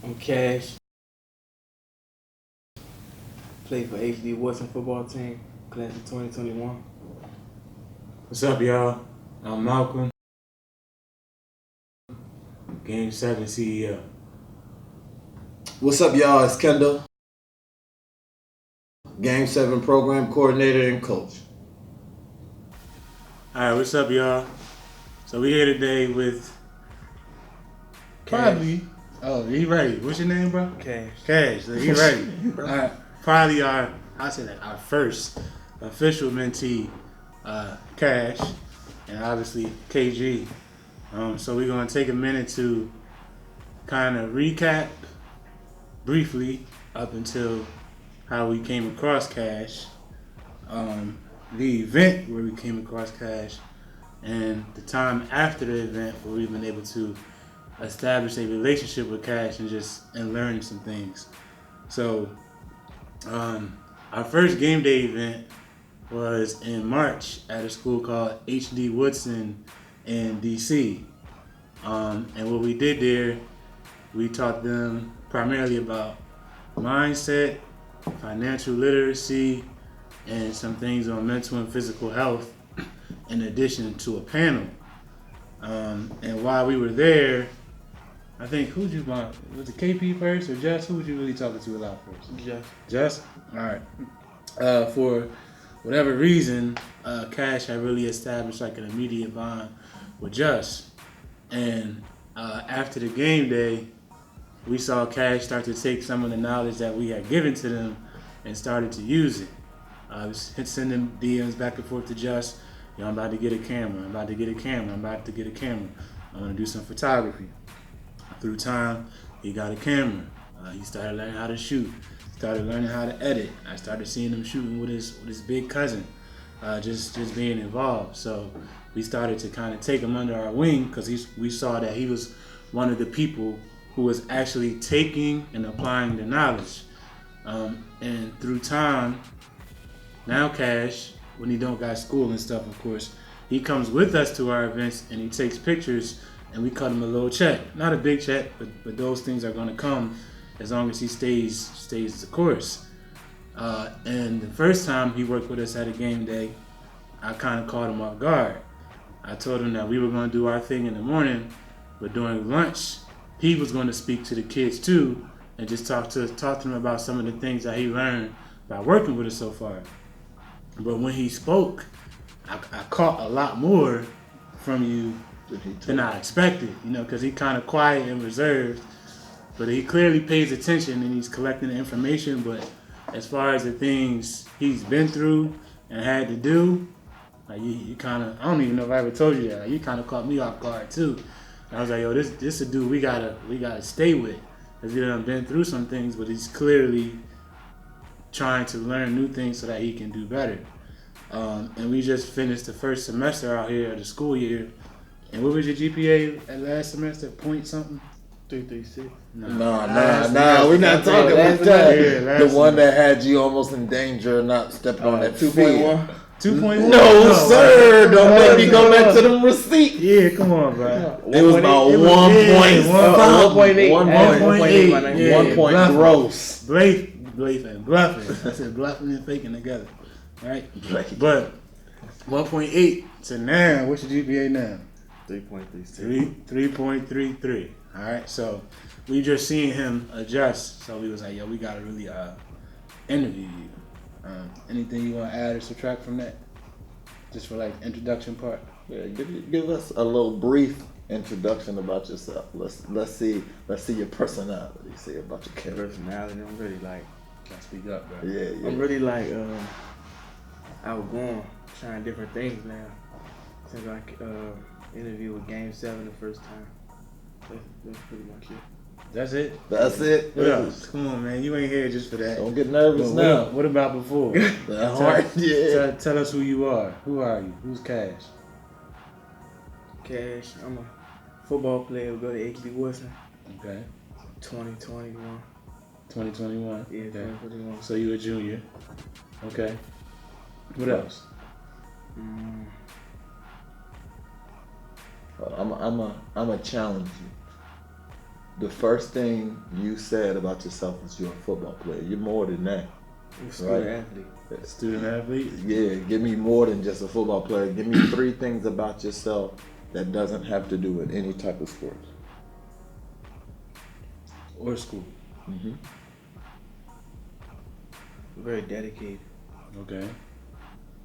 I'm Cash. Played for H.D. Wilson football team, class of 2021. What's up, y'all? I'm Malcolm, G.A.M.E CEO. What's up, y'all? It's Kendall, G.A.M.E program coordinator and coach. All right, what's up, y'all? So we here today with probably. Oh, he ready. What's your name, bro? Cash. Cash. So he ready. All right. Probably our first official mentee, Cash, and obviously KG. So we're gonna take a minute to kind of recap briefly up until how we came across Cash, the event where we came across Cash, and the time after the event where we've been able to establish a relationship with Cash and learn some things. So our first game day event was in March at a school called H.D. Woodson in DC. And what we did there, we taught them primarily about mindset, financial literacy, and some things on mental and physical health, in addition to a panel. And while we were there, I think, who'd you want? Was it KP first or Jess? Who was you really talking to a lot first? Jeff. Jess? All right. For whatever reason, Cash had really established like an immediate bond with Jess. And after the game day, we saw Cash start to take some of the knowledge that we had given to them and started to use it. I was sending DMs back and forth to Jess. Yo, I'm about to get a camera. I'm about to get a camera. I'm about to get a camera. I want to do some photography. Through time, he got a camera. He started learning how to shoot. Started learning how to edit. I started seeing him shooting with his big cousin, just being involved. So we started to kind of take him under our wing because we saw that he was one of the people who was actually taking and applying the knowledge. And through time, now Cash, when he don't got school and stuff, of course, he comes with us to our events and he takes pictures and we cut him a little check. Not a big check, but those things are gonna come as long as he stays the course. And the first time he worked with us at a game day, I kind of caught him off guard. I told him that we were gonna do our thing in the morning, but during lunch, he was gonna speak to the kids too and just talk to them about some of the things that he learned by working with us so far. But when he spoke, I caught a lot more from you than I expected, because he kind of quiet and reserved, but he clearly pays attention and he's collecting the information. But as far as the things he's been through and had to do, like you kind of, I don't even know if I ever told you that. Like, you kind of caught me off guard too. And I was like, yo, this a dude we gotta stay with, because he done been through some things, but he's clearly trying to learn new things so that he can do better. And we just finished the first semester out here of the school year. And what was your GPA at last semester? Point something? 336. Nah, we're not talking about that. The one that had you almost in danger of not stepping on that 2.1. 2.1? No, sir. Don't let me go back to them receipts. Yeah, come on, bro. It was about 1.8. 1.8. 1 point gross. Bluffing. I said bluffing and faking together. Right? But 1.8 to now, what's your GPA now? 3.33. 3.33. All right, so we just seen him adjust. So we was like, yo, we gotta really interview you. Anything you want to add or subtract from that? Just for like introduction part. Yeah, give us a little brief introduction about yourself. Let's see your personality. See about your character. Personality, I'm really like, Gotta speak up, bro. Yeah. I'm really like outgoing, trying different things now. Since I interviewed with G.A.M.E the first time. That's pretty much it. That's it? That's it. What else? Come on, man. You ain't here just for that. Don't get nervous But now. What about before? That hard, yeah. Tell us who you are. Who are you? Who's Cash? Cash, I'm a football player who go to H.D. Wilson. Okay. 2021. 2021. Yeah, Okay. 2021. So you a junior. Okay. What else? I'm a challenge you. the first thing you said about yourself was you're a football player. You're more than that. I'm a student athlete. Student athlete? Yeah, give me more than just a football player. Give me 3 things about yourself that doesn't have to do with any type of sports. Or school. Mm-hmm. Very dedicated. Okay.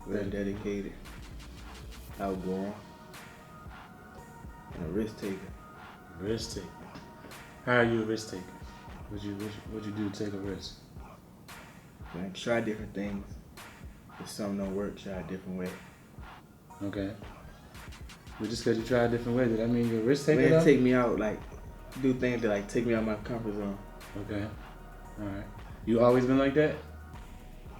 Very dedicated. Outgoing. And a risk taker. Risk taker. How are you a risk taker? What'd you do to take a risk? Like, try different things. If something don't work, try a different way. Okay. But just because you try a different way, does that mean you're a risk taker? Man, take me out, like, do things that like take me out of my comfort zone. Okay. Alright. You always been like that?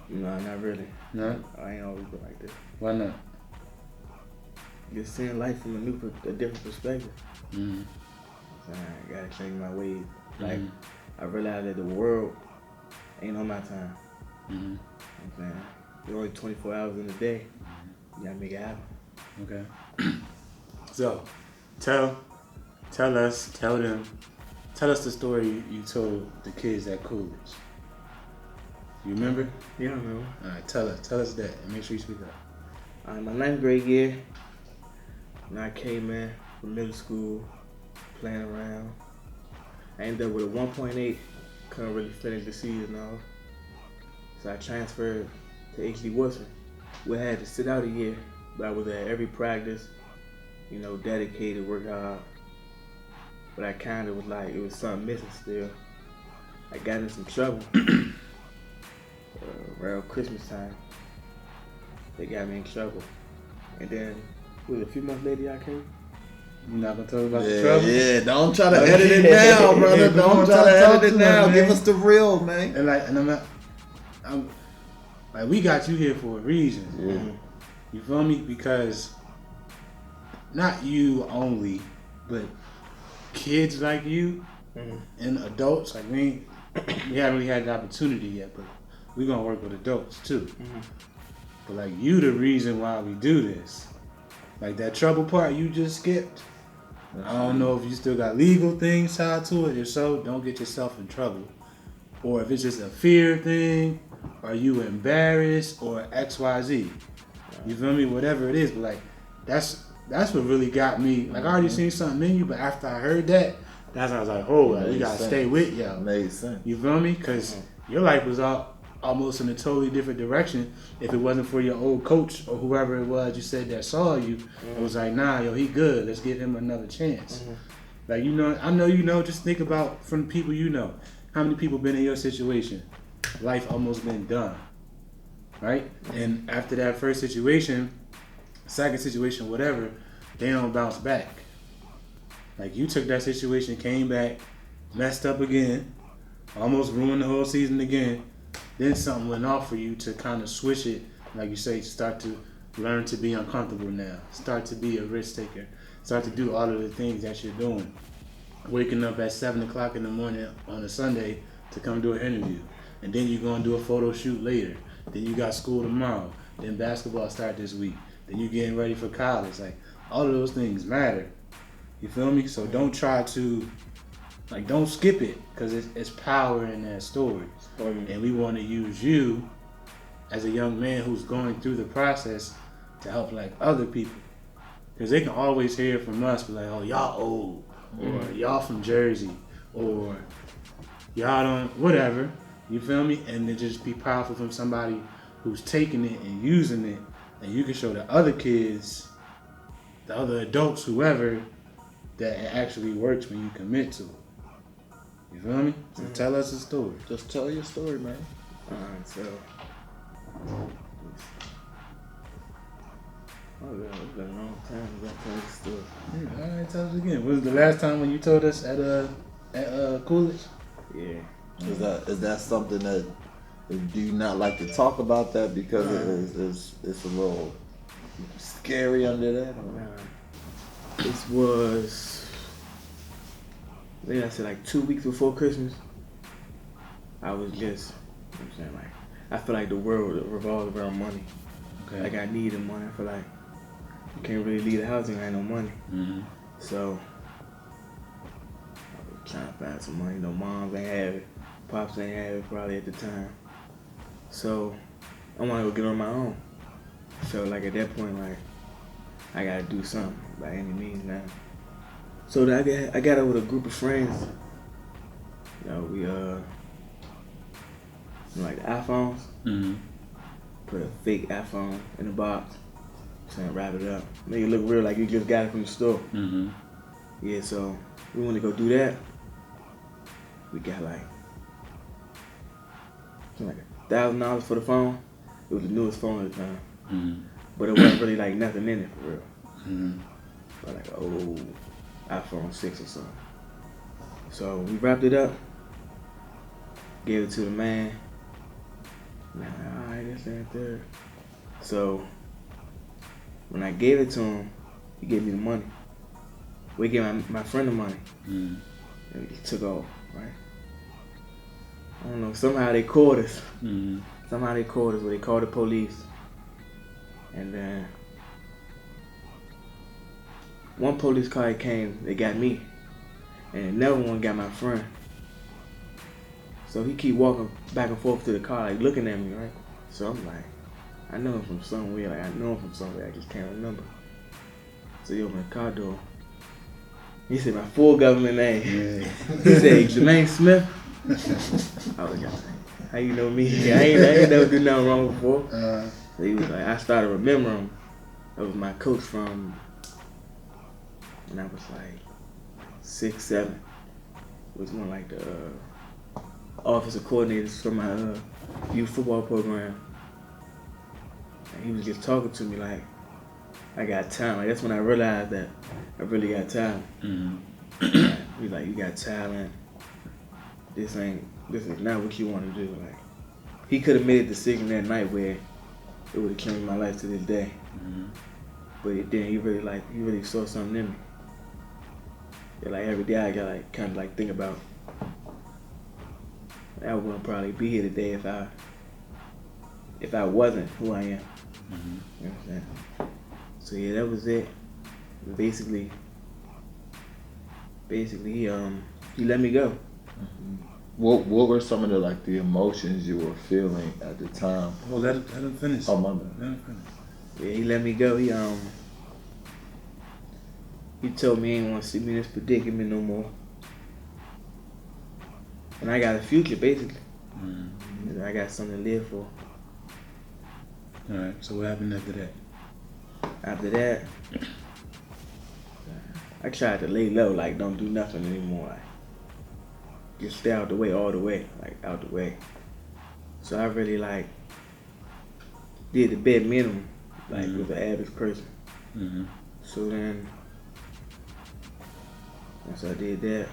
No, not really. No? I ain't always been like this. Why not? Just seeing life from a different perspective. Mm-hmm. So I gotta change my ways. Like, Mm-hmm. I realized that the world ain't on my time. Mm-hmm. You know what I'm saying? There's only 24 hours in a day. You gotta make it happen. Okay. So, tell us the story you told the kids at Coolidge. You remember? Yeah, I remember. All right, tell us that, and make sure you speak up. My 9th grade year, when I came in from middle school, playing around, I ended up with a 1.8. Couldn't really finish the season off. So I transferred to H.D. Woodson. We had to sit out a year, but I was at every practice, you know, dedicated, work hard. But I kind of was like, it was something missing still. I got in some trouble around Christmas time. They got me in trouble. And then, a few months later, y'all came. You not gonna talk about the trouble? Yeah, don't try to edit it now, brother. Don't try to edit it now. Give us the real, man. And I'm like, we got you here for a reason. Yeah. You feel me? Because not you only, but kids like you and adults, like we haven't really had the opportunity yet, but we're gonna work with adults too. But like, you the reason why we do this. Like that trouble part you just skipped. I don't know if you still got legal things tied to it. If so, don't get yourself in trouble. Or if it's just a fear thing, are you embarrassed, or XYZ. You feel me? Whatever it is, but like that's what really got me. Like I already seen something in you, but after I heard that, that's when I was like, oh, like, we gotta stay with y'all. Made sense. You feel me? Because your life was almost in a totally different direction. If it wasn't for your old coach or whoever it was you said that saw you, it was like, nah, yo, he good. Let's give him another chance. Like, you know, I know you know. Just think about from the people you know. How many people been in your situation? Life almost been done, right? And after that first situation, second situation, whatever, they don't bounce back. Like you took that situation, came back, messed up again, almost ruined the whole season again. Then something went off for you to kind of switch it, like you say, start to learn to be uncomfortable now, start to be a risk taker, start to do all of the things that you're doing. Waking up at 7 o'clock in the morning on a Sunday to come do an interview. And then you're going to do a photo shoot later. Then you got school tomorrow. Then basketball start this week. Then you getting ready for college. Like, all of those things matter. You feel me? So don't try to, like, don't skip it, because it's power in that story. And we want to use you as a young man who's going through the process to help, like, other people. Because they can always hear from us, be like, oh, y'all old, or y'all from Jersey, or y'all don't, whatever. You feel me? And it just be powerful from somebody who's taking it and using it, and you can show the other kids, the other adults, whoever, that it actually works when you commit to it. You feel me? So tell us a story. Just tell your story, man. Alright, so. Oh, yeah, it's been a long time since I told this story. Alright, tell us again. When was the last time when you told us at Coolidge? Yeah. Is that something that, do you not like to talk about that because it's a little scary under that? This was, maybe I said like 2 weeks before Christmas. I was just, you know what I'm saying, like, I feel like the world revolves around money. Okay. Like I needed money. I feel like you can't really leave the house and ain't no money. Mm-hmm. So trying to find some money. You know, moms ain't have it, pops ain't have it probably at the time. So I want to go get on my own. So like at that point, like I gotta do something by any means now. So I got up with a group of friends. You know, we like iPhones. Mm-hmm. Put a fake iPhone in a box. Trying to wrap it up. Make it look real like you just got it from the store. Mm-hmm. Yeah, so we want to go do that. We got like $1,000 for the phone. It was the newest phone at the time. Mm-hmm. But it wasn't really like nothing in it for real. Mm-hmm. But like an old iPhone 6 or something. So we wrapped it up, gave it to the man. Now, alright, this and third. So when I gave it to him, he gave me the money. We gave my friend the money. Mm-hmm. And he took off, right? I don't know, somehow they caught us. Mm-hmm. Somehow they caught us, where they called the police. And then one police car came, they got me. And another one got my friend. So he keep walking back and forth to the car, like looking at me, right? So I'm like, I know him from somewhere, I just can't remember. So he opened the car door. He said my full government name. Yeah. He said, Jermaine Smith. I was like, how you know me? I ain't never do nothing wrong before. So he was like, I started remembering him. That was my coach from when I was like 6, 7. Was one of like the offensive coordinators for my youth football program. And he was just talking to me like, I got time. Like that's when I realized that I really got talent. Mm-hmm. He's like, you got talent. This is not what you want to do. Like he could have made a decision that night where it would have changed my life to this day. Mm-hmm. But then he really saw something in me. Yeah, like every day I got like kind of like think about I wouldn't probably be here today if I wasn't who I am. Mm-hmm. You know what I'm saying? So yeah, that was it. Basically he let me go. What were some of the emotions you were feeling at the time? Well, let him finish. Oh, my bad. Let him finish. Yeah, he let me go. He told me he ain't want to see me in this predicament no more. And I got a future, basically. Mm-hmm. I got something to live for. All right. So what happened after that? After that, I tried to lay low, like don't do nothing anymore. Like, just stay out the way all the way, like out the way. So I really like did the bare minimum, like with the average person. Mm-hmm. So then, once I did that,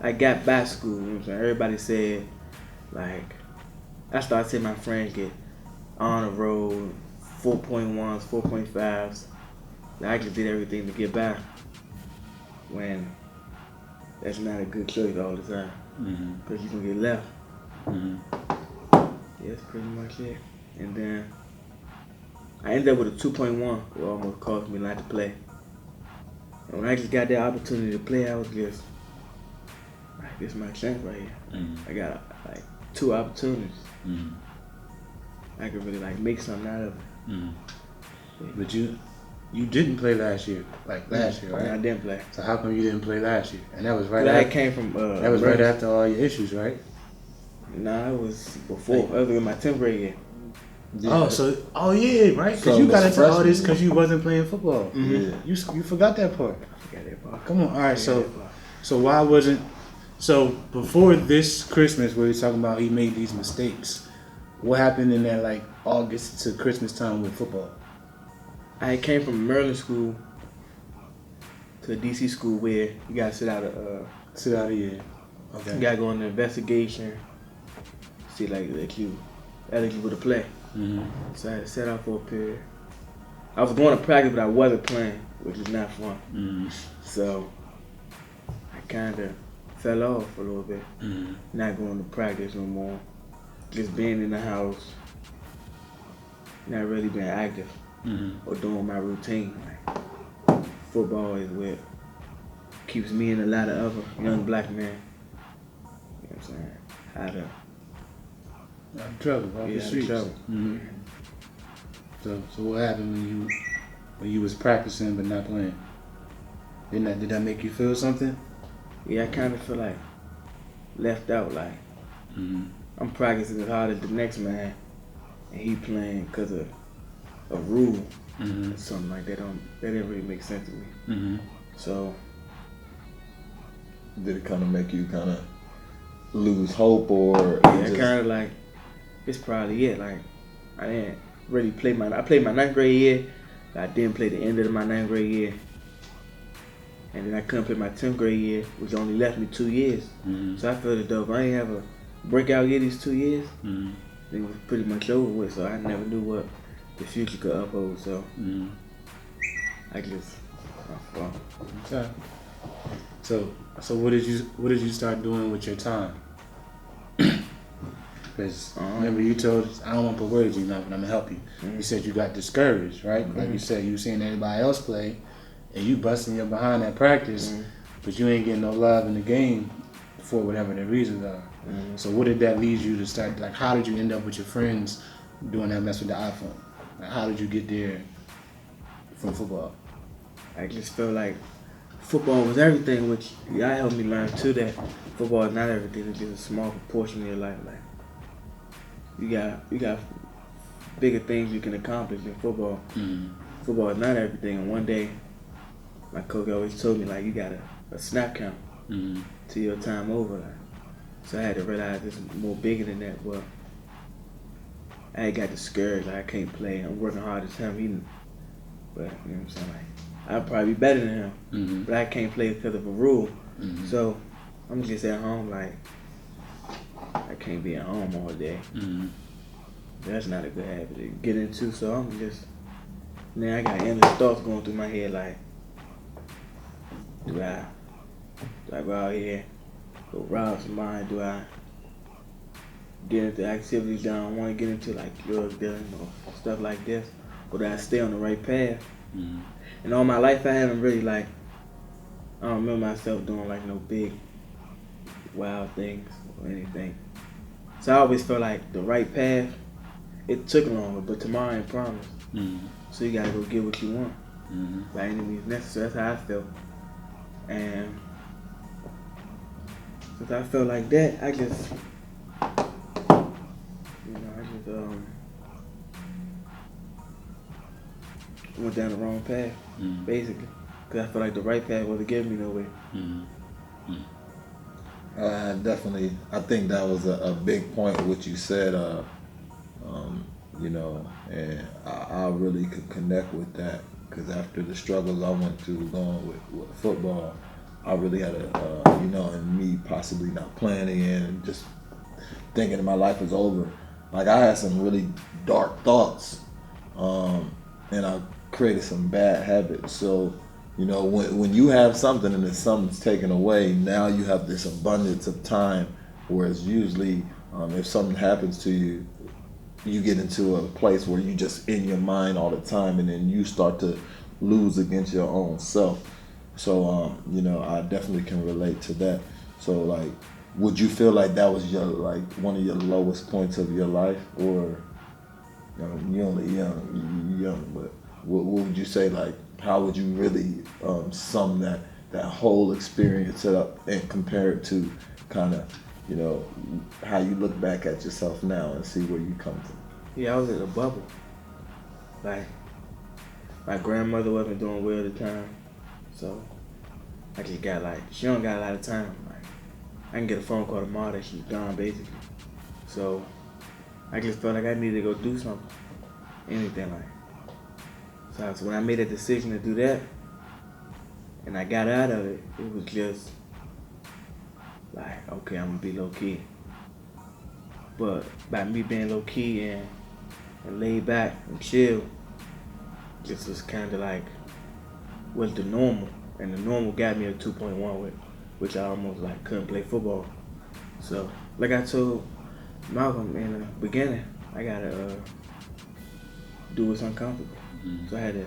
I got by school. You know what I'm saying? Everybody said, like, I started seeing my friends get on the road, 4.1s, 4.5s. I just did everything to get by. When that's not a good choice all the time, because you can get left. Mm-hmm. Yeah, that's pretty much it. And then I ended up with a 2.1, it almost cost me not to play. And when I just got that opportunity to play, I was just like, this is my chance right here. Mm-hmm. I got like 2 opportunities. Mm-hmm. I could really like make something out of it. Mm-hmm. Yeah. But you didn't play last year, right? I didn't play. So how come you didn't play last year? And that was right. That came from. That was right after all your issues, right? Nah, it was before. That was in my 10th grade year. Yeah. Oh yeah, right. Because you got into all this because you wasn't playing football. Yeah. You forgot that part. I forgot that part. Come on. All right. So why wasn't? So before this Christmas, where he's talking about he made these mistakes, what happened in that like August to Christmas time with football? I came from Maryland school to a DC school where you gotta sit out a year. Okay. You gotta go on the investigation, see like eligible to play. Mm-hmm. So I had to sit out for a period. I was going to practice, but I wasn't playing, which is not fun. Mm-hmm. So I kind of fell off a little bit. Mm-hmm. Not going to practice no more. Just being in the house. Not really being active. Mm-hmm. Or doing my routine. Like, football is what keeps me and a lot of other young black men, you know what I'm saying, how to Out of trouble, off the get out of streets. trouble. Mhm. So what happened when you was practicing but not playing? Did that make you feel something? Yeah, I kind of feel like left out. Like Mm-hmm. I'm practicing as hard as the next man, and he playing because of a rule Mm-hmm. or something like that. That didn't really make sense to me. Mm-hmm. So Did it kind of make you kind of lose hope, or yeah, just kind of like it's probably it. Like I didn't really play I played my ninth grade year, but I didn't play the end of my ninth grade year. And then I couldn't play my 10th grade year, which only left me 2 years. Mm-hmm. So I felt as though if I ain't have a breakout year these 2 years, Mm-hmm. it was pretty much over with. So I never knew what the future could uphold. So Mm-hmm. I just, well, Okay. So what did you start doing with your time? Because remember you told us, I don't want to put words in your mouth, but I'm gonna help you. You said you got discouraged, right? Like you said, you seeing everybody else play, and you busting your behind at practice, but you ain't getting no love in the game for whatever the reasons are. So what did that lead you to start? Like, how did you end up with your friends doing that mess with the iPhone? Like, how did you get there from football? I just felt like football was everything, which y'all helped me learn too that football is not everything. It's just a small proportion of your life. Like you got bigger things you can accomplish in football. Football is not everything. And one day, my coach always told me like you got a snap count till your time over. Like. So I had to realize it's more bigger than that. But I ain't got discouraged. Like I can't play. I'm working hard as him. But you know what I'm saying? Like I'd probably be better than him. But I can't play because of a rule. So I'm just at home like I can't be at home all day. That's not a good habit to get into. So I'm just now I got endless thoughts going through my head like do I go out here, go rob somebody? Do I get into activities that I don't want to get into, like drug dealing or stuff like this? Or do I stay on the right path? And all my life I haven't really like, I don't remember myself doing like no big wild things or anything. So I always felt like the right path, it took longer, but tomorrow ain't promised. So you gotta go get what you want by any means necessary. That's how I felt. And since I felt like that, I just went down the wrong path, basically. Because I felt like the right path wasn't getting me nowhere. Definitely, I think that was a big point what you said, and I really could connect with that because after the struggles I went through going with football, I really had and me possibly not playing again and just thinking that my life was over. Like I had some really dark thoughts, and I created some bad habits. So, when you have something and then something's taken away, now you have this abundance of time. Whereas usually, if something happens to you, you get into a place where you just in your mind all the time, and then you start to lose against your own self. So, I definitely can relate to that. So, like, would you feel like that was one of your lowest points of your life, or you're only young, but what would you say? Like, how would you really sum that whole experience up and compare it to kind of how you look back at yourself now and see where you come from? Yeah, I was in a bubble. Like, my grandmother wasn't doing well at the time, so I just got she don't got a lot of time. Like, I can get a phone call tomorrow that she's gone, basically. So I just felt like I needed to go do something, anything like. So when I made a decision to do that, and I got out of it, it was just like, okay, I'm gonna be low key. But by me being low key and laid back and chill, this was kind of like was the normal, and the normal got me a 2.1 with, which I almost couldn't play football. So like I told Malcolm in the beginning, I gotta do what's uncomfortable. So I had to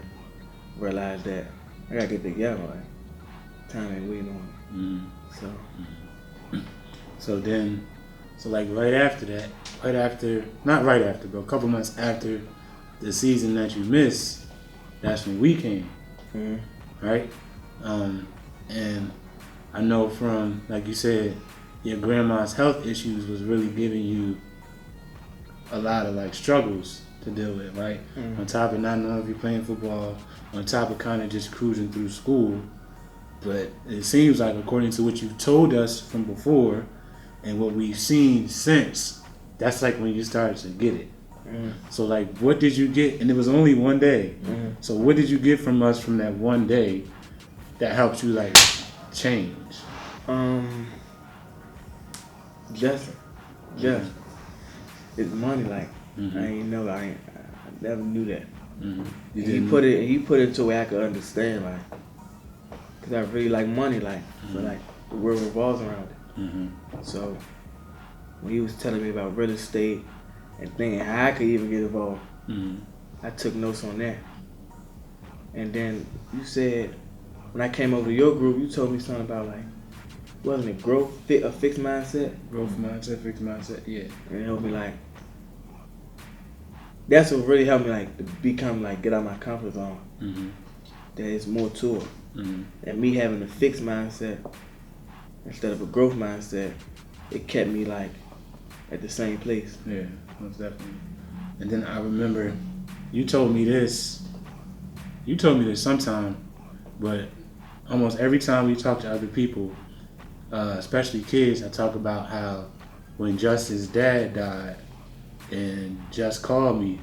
realize that I gotta get together. time ain't waiting on me. So like not right after, but a couple months after the season that you missed, that's when we came, right? And I know from, like you said, your grandma's health issues was really giving you a lot of like struggles to deal with, right? On top of not knowing if you're playing football, on top of kind of just cruising through school. But it seems like, according to what you've told us from before and what we've seen since, that's like when you started to get it. So like, what did you get? And it was only one day. So what did you get from us from that one day that helped you like change? Just it's money. Like I never knew that. He put it to where I could understand, like, cause I really like money, like, but like the world revolves around it. So when he was telling me about real estate and thinking how I could even get involved, I took notes on that. And then you said when I came over to your group, you told me something about like, wasn't it a fixed mindset? Growth mindset, fixed mindset, yeah. And it helped me like. That's what really helped me like to become like get out of my comfort zone. There's more to it. And me having a fixed mindset instead of a growth mindset, it kept me like at the same place. Yeah, most definitely. And then I remember you told me this sometime, but almost every time we talk to other people, especially kids, I talk about how when Justin's dad died and Just called me,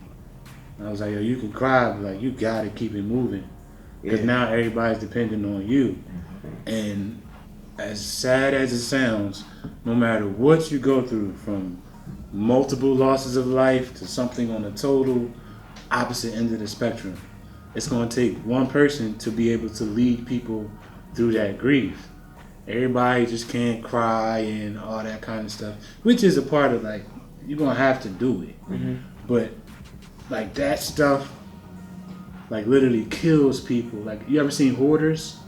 I was like, yo, you can cry, but like, you gotta keep it moving. Because now everybody's depending on you. And as sad as it sounds, no matter what you go through, from multiple losses of life to something on the total opposite end of the spectrum, it's going to take one person to be able to lead people through that grief. Everybody just can't cry and all that kind of stuff, which is a part of, like, you're going to have to do it. But like that stuff like literally kills people. Like, you ever seen hoarders?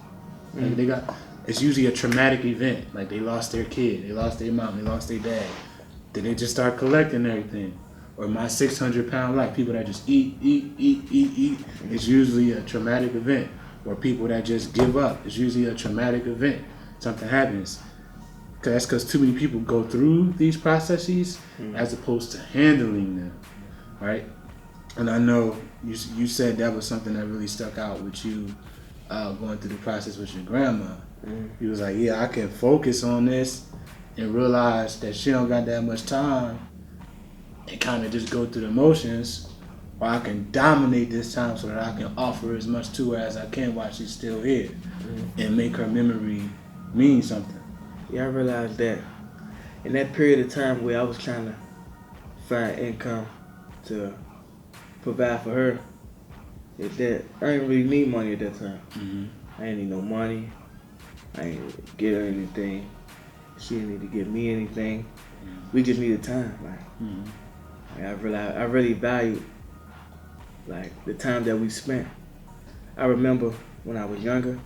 Like it's usually a traumatic event. Like, they lost their kid, they lost their mom, they lost their dad. Then they just start collecting everything. Or my 600-pound life, people that just eat. It's usually a traumatic event. Or people that just give up. It's usually a traumatic event. Something happens. That's because too many people go through these processes as opposed to handling them, right? And I know you said that was something that really stuck out with you going through the process with your grandma. You was like, yeah, I can focus on this and realize that she don't got that much time and kind of just go through the motions, or I can dominate this time so that I can offer as much to her as I can while she's still here and make her memory mean something. Yeah, I realized that in that period of time where I was trying to find income to provide for her, I didn't really need money at that time. I didn't need no money. I didn't get her anything. She didn't need to give me anything. We just needed time. Like I really valued like the time that we spent. I remember when I was younger,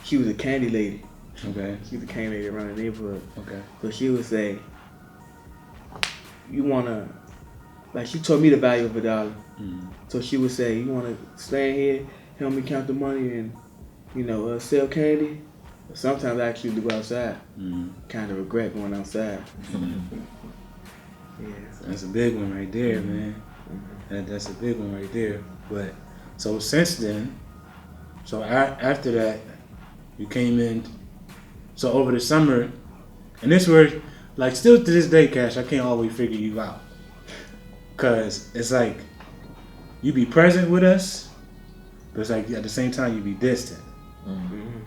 she was a candy lady. Okay. She was a candy lady around the neighborhood. Okay. So she would say, you wanna, like, she taught me the value of $1. So she would say, you wanna stand here, help me count the money and, sell candy? Sometimes I actually do outside. Kind of regret going outside. Yeah. That's a big one right there, man. That's a big one right there. But so since then, after that, you came in. So over the summer, and this where, like, still to this day, Cash, I can't always figure you out. Cause it's like you be present with us, but it's like at the same time you be distant.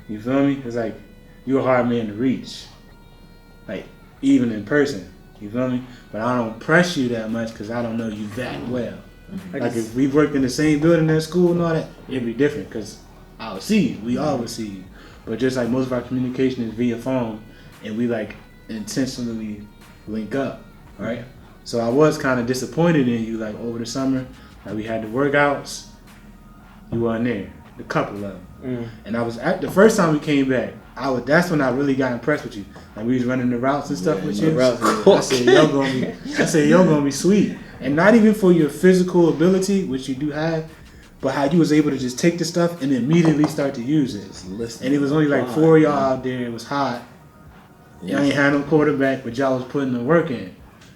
You feel me? It's like you're a hard man to reach, like even in person. You feel me? But I don't press you that much because I don't know you that well. Like if we worked in the same building at school and all that, it'd be different because I would see you. We always see you. But just like most of our communication is via phone, and we like intentionally link up, right? So I was kind of disappointed in you, like over the summer, like we had the workouts, you weren't there. a couple of them. And I was at the first time we came back. That's when I really got impressed with you. Like we was running the routes and stuff with you. I said, y'all gonna be sweet. And not even for your physical ability, which you do have, but how you was able to just take the stuff and immediately start to use it. And it was only like 4 of y'all out there. It was hot. Y'all ain't had no quarterback, but y'all was putting the work in.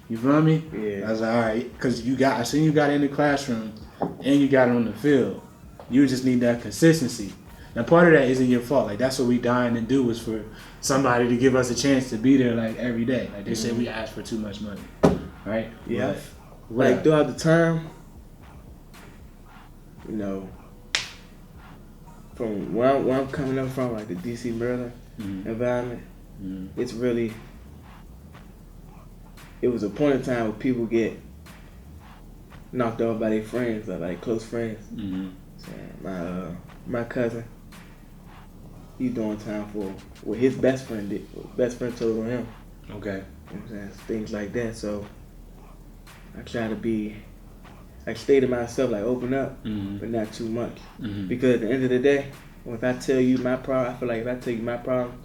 You feel me? Yeah. I was like, all right, because I seen you got it in the classroom and you got it on the field. You just need that consistency. Now, part of that isn't your fault. Like, that's what we dying to do is for somebody to give us a chance to be there, like, every day. Like, they say we ask for too much money, right? Yeah. But, like, throughout the term, you know, from where I'm coming up from, like the D.C., Maryland environment, it's really, it was a point in time where people get knocked off by their friends, or like close friends. So my cousin, he's doing time for what his best friend did. Best friend told on him. Okay. You know what I'm saying? Things like that. So I try to be, like, stay to myself, like open up, but not too much. Because at the end of the day, if I tell you my problem, I feel like if I tell you my problem,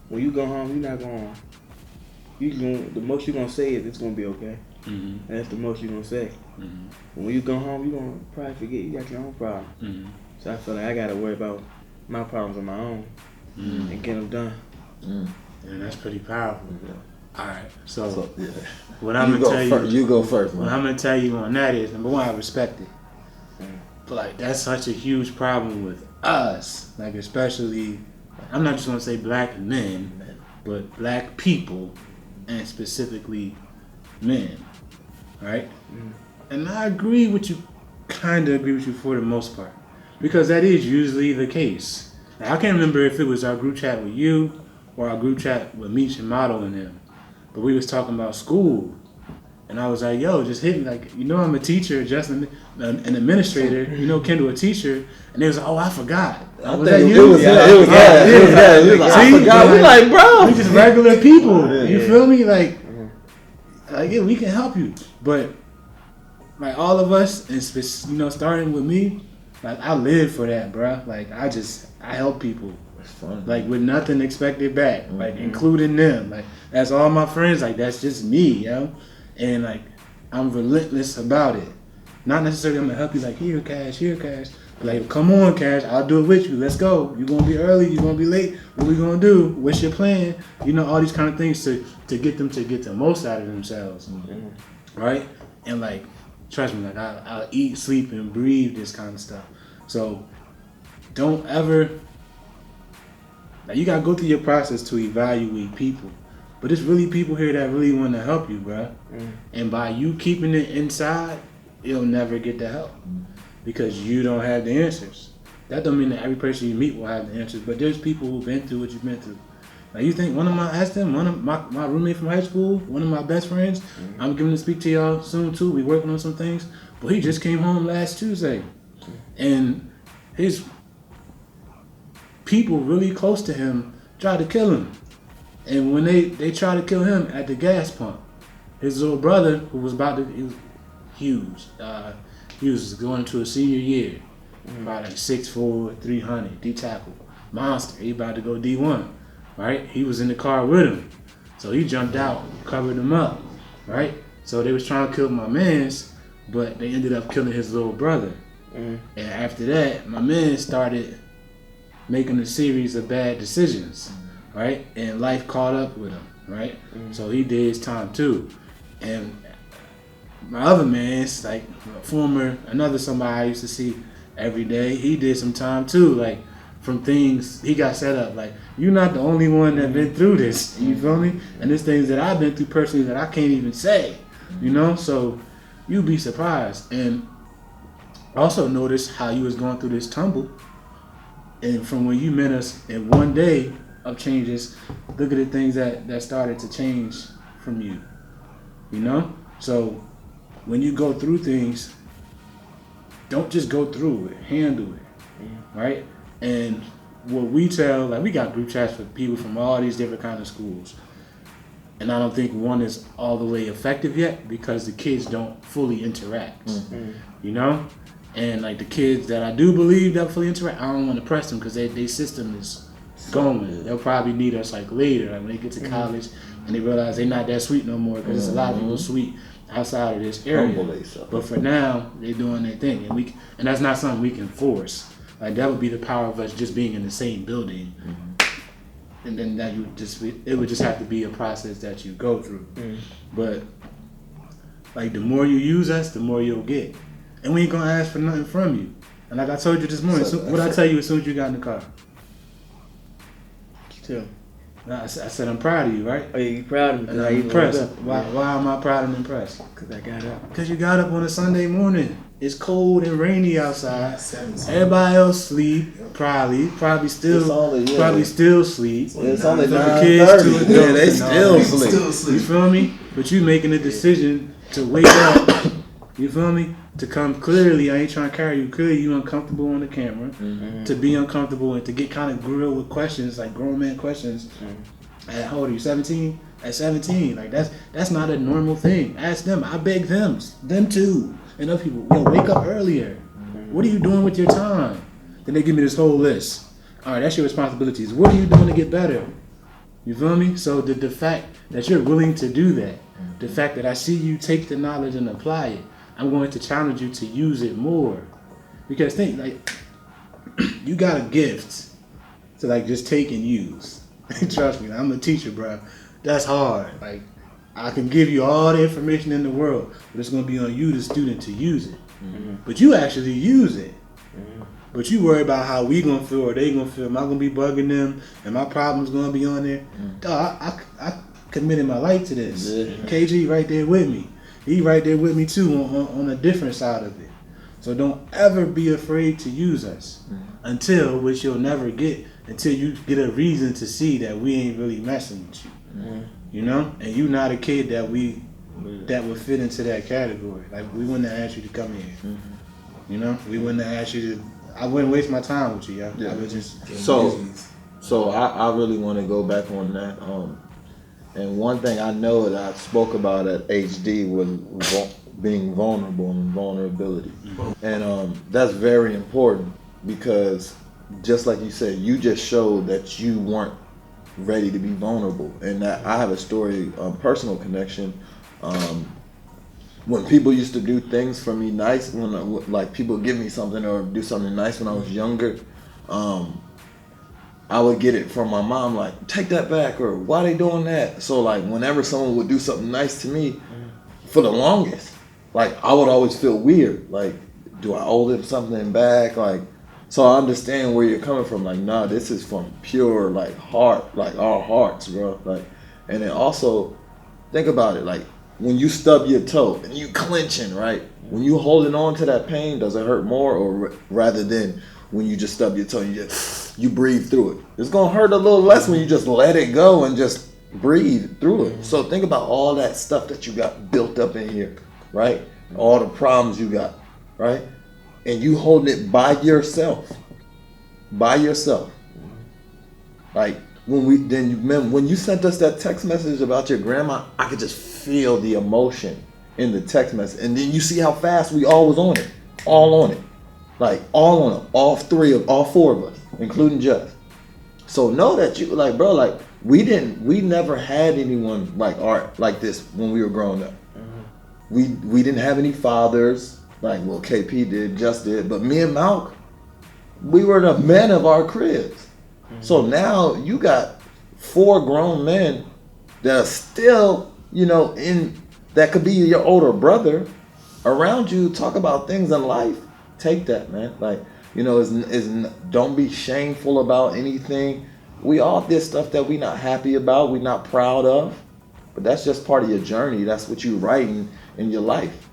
when you go home, you're not going. The most you're gonna say is it's gonna be okay. And that's the most you're gonna say. But when you go home, you're gonna probably forget you got your own problem. So I feel like I gotta worry about my problems on my own and get them done. And that's pretty powerful. All right. So what I'm gonna tell you, you go first, man. What I'm gonna tell you on that is, number one, I respect it. But like, that's such a huge problem with us. Like, especially, I'm not just gonna say black men, but black people, and specifically men, right? And I agree with you, kind of agree with you for the most part, because that is usually the case. Now, I can't remember if it was our group chat with you or our group chat with Meech and Motto and them, but we was talking about school, and I was like, yo, just hit me, like, you know, I'm a teacher, Justin, an administrator, you know, Kendall, a teacher, and they was like, oh, I forgot. I was that you? It was that. I forgot. We like, bro, we just regular people. You feel me? Like, yeah, we can help you, but like all of us, and you know, starting with me, like I live for that, bro. Like I help people, like with nothing expected back, like including them. Like that's all my friends. Like that's just me, yo. And like I'm relentless about it. Not necessarily I'm gonna help you like here, cash. But like come on, cash. I'll do it with you. Let's go. You gonna be early? You gonna be late? What we gonna do? What's your plan? You know, all these kind of things to get them to get the most out of themselves, right? And like. Trust me, like I'll eat, sleep, and breathe this kind of stuff. So don't ever, like you gotta go through your process to evaluate people. But there's really people here that really want to help you, bro. And by you keeping it inside, you'll never get the help because you don't have the answers. That don't mean that every person you meet will have the answers, but there's people who've been through what you've been through. Like you think one of my roommate from high school, one of my best friends, I'm giving to speak to y'all soon too. We working on some things, but he just came home last Tuesday, and his people really close to him tried to kill him. And when they tried to kill him at the gas pump, his little brother who was he was huge. He was going into a senior year, about like 6'4", 300, D tackle, monster. He about to go D1. Right, he was in the car with him, so he jumped out, covered him up. Right, so they was trying to kill my man's, but they ended up killing his little brother. And after that, my man started making a series of bad decisions. Right, and life caught up with him. Right, so he did his time too. And my other man's like another somebody I used to see every day. He did some time too, like. From things he got set up. Like, you're not the only one that been through this. You feel me? And there's things that I've been through personally that I can't even say. You know? So you'd be surprised. And also notice how you was going through this tumble. And from when you met us in one day of changes, look at the things that started to change from you. You know? So when you go through things, don't just go through it. Handle it. Right? And what we tell, like we got group chats with people from all these different kinds of schools. And I don't think one is all the way effective yet because the kids don't fully interact. You know? And like the kids that I do believe that fully interact, I don't want to press them because they system is going. They'll probably need us like later, like when they get to college and they realize they're not that sweet no more because there's a lot of people sweet outside of this area. But for now, they're doing their thing, and that's not something we can force. Like that would be the power of us just being in the same building, and then that it would just have to be a process that you go through. But like the more you use us, the more you'll get, and we ain't gonna ask for nothing from you. And like I told you this morning, what I tell you as soon as you got in the car? Too. I said I'm proud of you, right? Oh, yeah, you proud of me? And I'm impressed. Why am I proud and impressed? Because I got up. Because you got up on a Sunday morning. It's cold and rainy outside. Everybody else sleep. Probably still sleep. It's only the kids too. Yeah, they still sleep. You feel me? But you making a decision to wake up. You feel me? To come clearly. I ain't trying to carry you. Clearly, you uncomfortable on the camera. To be uncomfortable and to get kind of grilled with questions, like grown man questions. At how old are you? 17? At 17, like that's not a normal thing. Ask them. I beg them too. And other people, wake up earlier. What are you doing with your time? Then they give me this whole list. All right, that's your responsibilities. What are you doing to get better? You feel me? So the fact that you're willing to do that, the fact that I see you take the knowledge and apply it, I'm going to challenge you to use it more. Because think, like, you got a gift to like just take and use. Trust me, I'm a teacher, bro. That's hard. Like, I can give you all the information in the world, but it's going to be on you, the student, to use it. But you actually use it. But you worry about how we going to feel or they going to feel. Am I going to be bugging them? And my problem's going to be on there? Dog, I committed my life to this. KG right there with me. He right there with me too on a different side of it. So don't ever be afraid to use us which you'll never get until you get a reason to see that we ain't really messing with you. You know? And you not a kid that would fit into that category. Like we wouldn't have asked you to come here. You know? We wouldn't have asked you to. I wouldn't waste my time with you, yo. I would just. So I really want to go back on that. And one thing I know that I spoke about at HD was being vulnerable and vulnerability. And that's very important because just like you said, you just showed that you weren't ready to be vulnerable. And that I have a story, personal connection. When people used to do things for me nice, when like people give me something or do something nice when I was younger, I would get it from my mom, like, take that back, or why they doing that? So like whenever someone would do something nice to me, for the longest, like I would always feel weird. Like, do I owe them something back? Like, so I understand where you're coming from. Like, nah, this is from pure like heart, like our hearts, bro. Like, and then also think about it, like when you stub your toe and you clenching, right? When you holding on to that pain, does it hurt more, or rather than when you just stub your toe and you breathe through it? It's gonna hurt a little less when you just let it go and just breathe through it. So think about all that stuff that you got built up in here, right? All the problems you got, right? And you holding it by yourself. Like when you sent us that text message about your grandma, I could just feel the emotion in the text message. And then you see how fast we all was on it, all on it. Like all on them, all four of us, including Just. So know that you like, bro, like we never had anyone like this when we were growing up. We didn't have any fathers, like well KP did, Just did, but me and Malk, we were the men of our cribs. So now you got 4 grown men that are still, that could be your older brother around you, talk about things in life. Take that, man. Like, don't be shameful about anything. We all did stuff that we not happy about, we not proud of, but that's just part of your journey. That's what you writing in your life.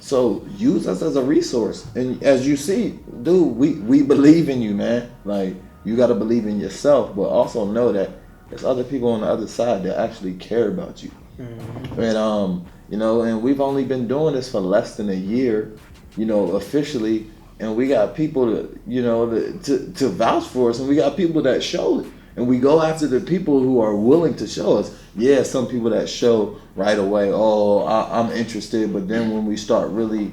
So use us as a resource. And as you see, dude, we believe in you, man. Like, you got to believe in yourself, but also know that there's other people on the other side that actually care about you. And and we've only been doing this for less than a year, officially, and we got people to vouch for us, and we got people that show it, and we go after the people who are willing to show us. Yeah, some people that show right away, I'm interested, but then when we start really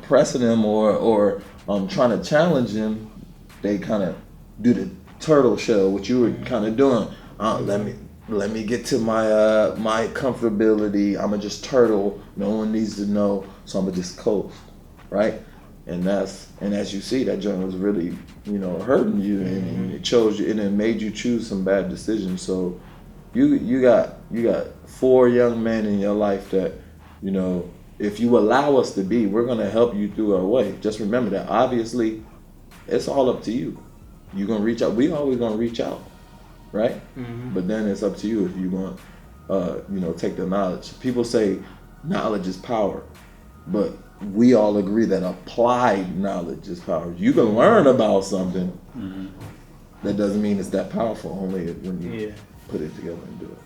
pressing him or trying to challenge him, they kind of do the turtle shell, what you were kind of doing. Let me get to my comfortability. I'ma just turtle. No one needs to know, so I'ma just coast, right? And as you see, that joint was really, hurting you, and it chose you, and it made you choose some bad decisions. So you got 4 young men in your life that, if you allow us to be, we're gonna help you through our way. Just remember that. Obviously, it's all up to you. You're gonna reach out. We always gonna reach out, right? But then it's up to you if you want, take the knowledge. People say knowledge is power, but we all agree that applied knowledge is power. You can learn about something. That doesn't mean it's that powerful. Only when you put it together and do it.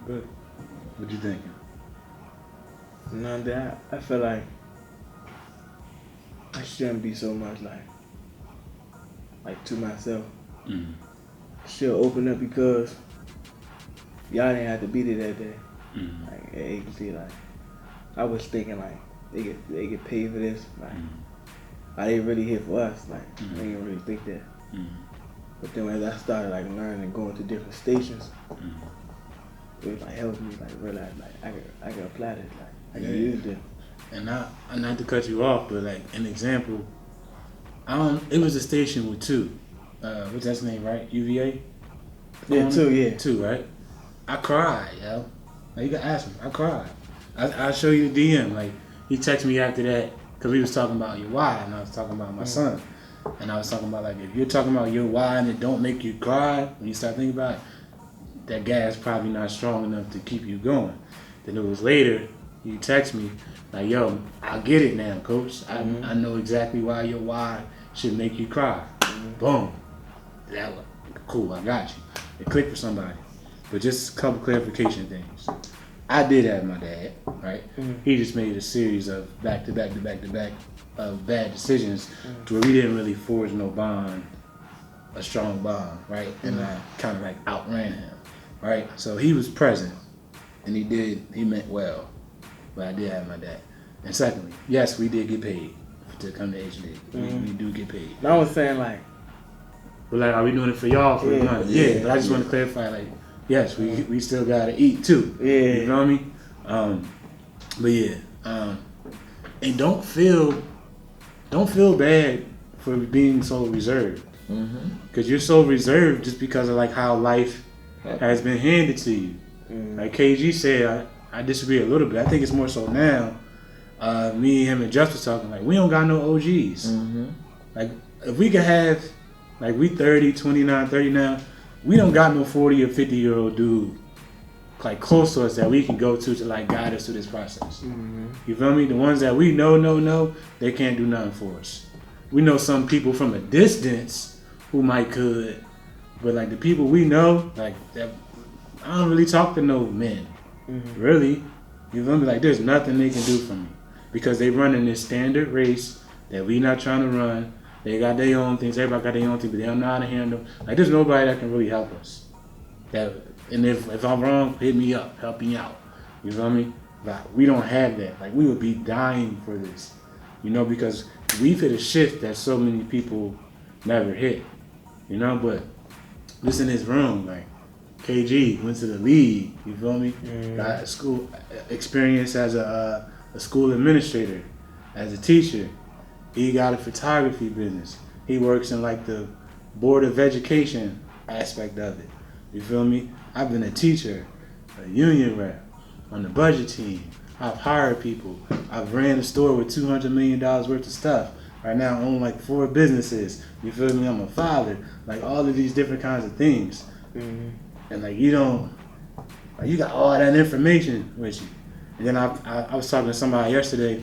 Good. What you thinking? None that I feel like I shouldn't be so much like to myself. Should open up because y'all didn't have to be there that day. Like at agency, like I was thinking like they get paid for this. Like are they really here for us? Like I didn't really think that. But then as I started like learning and going to different stations, it was like helped me like realize like I can apply this, like I can use this. And not to cut you off, but like an example, it was a station with 2. What's that name, right? UVA? Yeah, 2, yeah. 2, right? I cried, yo. Like, you can ask him. I cried. I'll show you the DM. Like, he texted me after that because we was talking about your why, and I was talking about my son. And I was talking about, like, if you're talking about your why and it don't make you cry, when you start thinking about it, that gas probably not strong enough to keep you going. Then it was later, he texted me, like, yo, I get it now, coach. I know exactly why your why should make you cry. Boom. That was cool, I got you. It clicked for somebody. But just a couple clarification things. I did have my dad, right? He just made a series of back-to-back of bad decisions to where we didn't really forge no bond, a strong bond, right? And I kind of like outran him, right? So he was present, and he meant well. But I did have my dad. And secondly, yes, we did get paid to come to HD. We do get paid. I was saying like, but like, are we doing it for y'all for the money? Yeah, but I just want to clarify, like, yes, we still gotta eat too. Yeah. You know what I mean? But yeah, and don't feel bad for being so reserved. Because you're so reserved just because of like how life has been handed to you. Like KG said, I disagree a little bit. I think it's more so now. Me, him, and Just was talking like we don't got no OGs. Like if we could have, like we 30, 29, 30 now, we don't got no 40 or 50-year-old dude like close to us that we can go to like guide us through this process. You feel me? The ones that we know, they can't do nothing for us. We know some people from a distance who might could, but like the people we know, like that, I don't really talk to no men. Really. You feel me? Like there's nothing they can do for me. Because they run in this standard race that we not trying to run. They got their own things. Everybody got their own things, but they don't know how to handle. Like there's nobody that can really help us. And if I'm wrong, hit me up, help me out. You feel me? Like we don't have that. Like we would be dying for this. Because we've hit a shift that so many people never hit. But this in this room, like KG went to the league. You feel me? Got a school experience as a school administrator, as a teacher. He got a photography business. He works in like the board of education aspect of it. You feel me? I've been a teacher, a union rep, on the budget team. I've hired people. I've ran a store with $200 million worth of stuff. Right now I own like 4 businesses. You feel me? I'm a father. Like all of these different kinds of things. And like you got all that information with you. And then I was talking to somebody yesterday,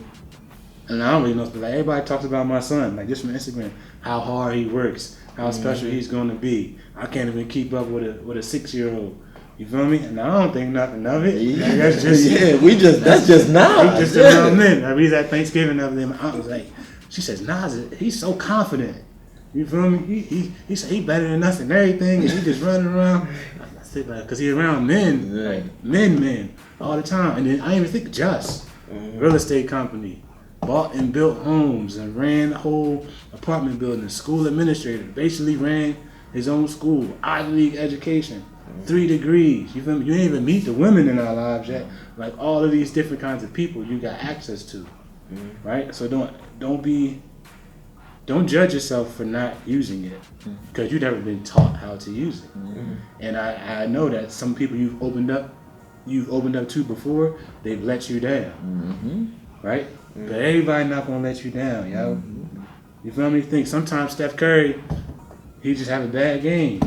and I don't really know, but like everybody talks about my son, like just from Instagram, how hard he works, how special he's going to be. I can't even keep up with a 6-year-old. You feel me? And I don't think nothing of it. Like, that's just that's just Nas. He's just around men. Like, we was at Thanksgiving the other day. My aunt was like, she says Nas, he's so confident. You feel me? He said he better than us and everything, and he just running around. I said because he's around men, like men all the time. And then I didn't even think Just real estate company. bought and built homes and ran whole apartment buildings, school administrator, basically ran his own school, Ivy League education, 3 degrees. You feel me? You ain't even meet the women in our lives yet. Like all of these different kinds of people you got access to, right? So don't judge yourself for not using it because you've never been taught how to use it. And I know that some people you've opened up to before, they've let you down, right? But everybody not gonna let you down, yo. You feel me? Think sometimes Steph Curry, he just have a bad game,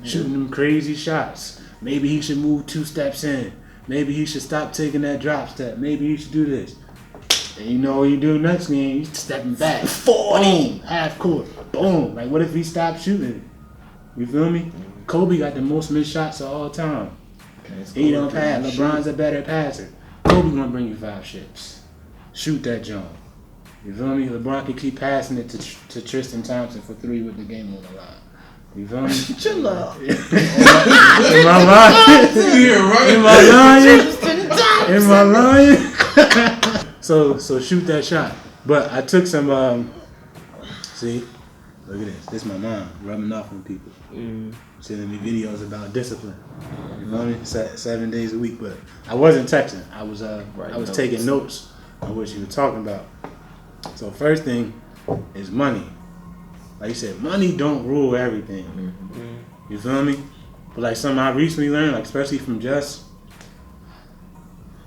shooting them crazy shots. Maybe he should move 2 steps in. Maybe he should stop taking that drop step. Maybe he should do this. And you know what you do next game? You stepping back. 40. Boom. Half court. Boom. Like what if he stopped shooting? You feel me? Kobe got the most missed shots of all time. He don't pass. LeBron's a better passer. Kobe gonna bring you 5 ships. Shoot that jump. You feel me? LeBron can keep passing it to Tristan Thompson for 3 with the game on the line. You feel me? Chill out. Am I lying? Am I lying? So shoot that shot. But I took some. See, look at this. This is my mom rubbing off on people. Sending me videos about discipline. You know what I mean? 7 days a week. But I wasn't texting. I was taking notes on what she was talking about. So first thing is money. Like you said, money don't rule everything. You feel me? But like something I recently learned, like especially from Just,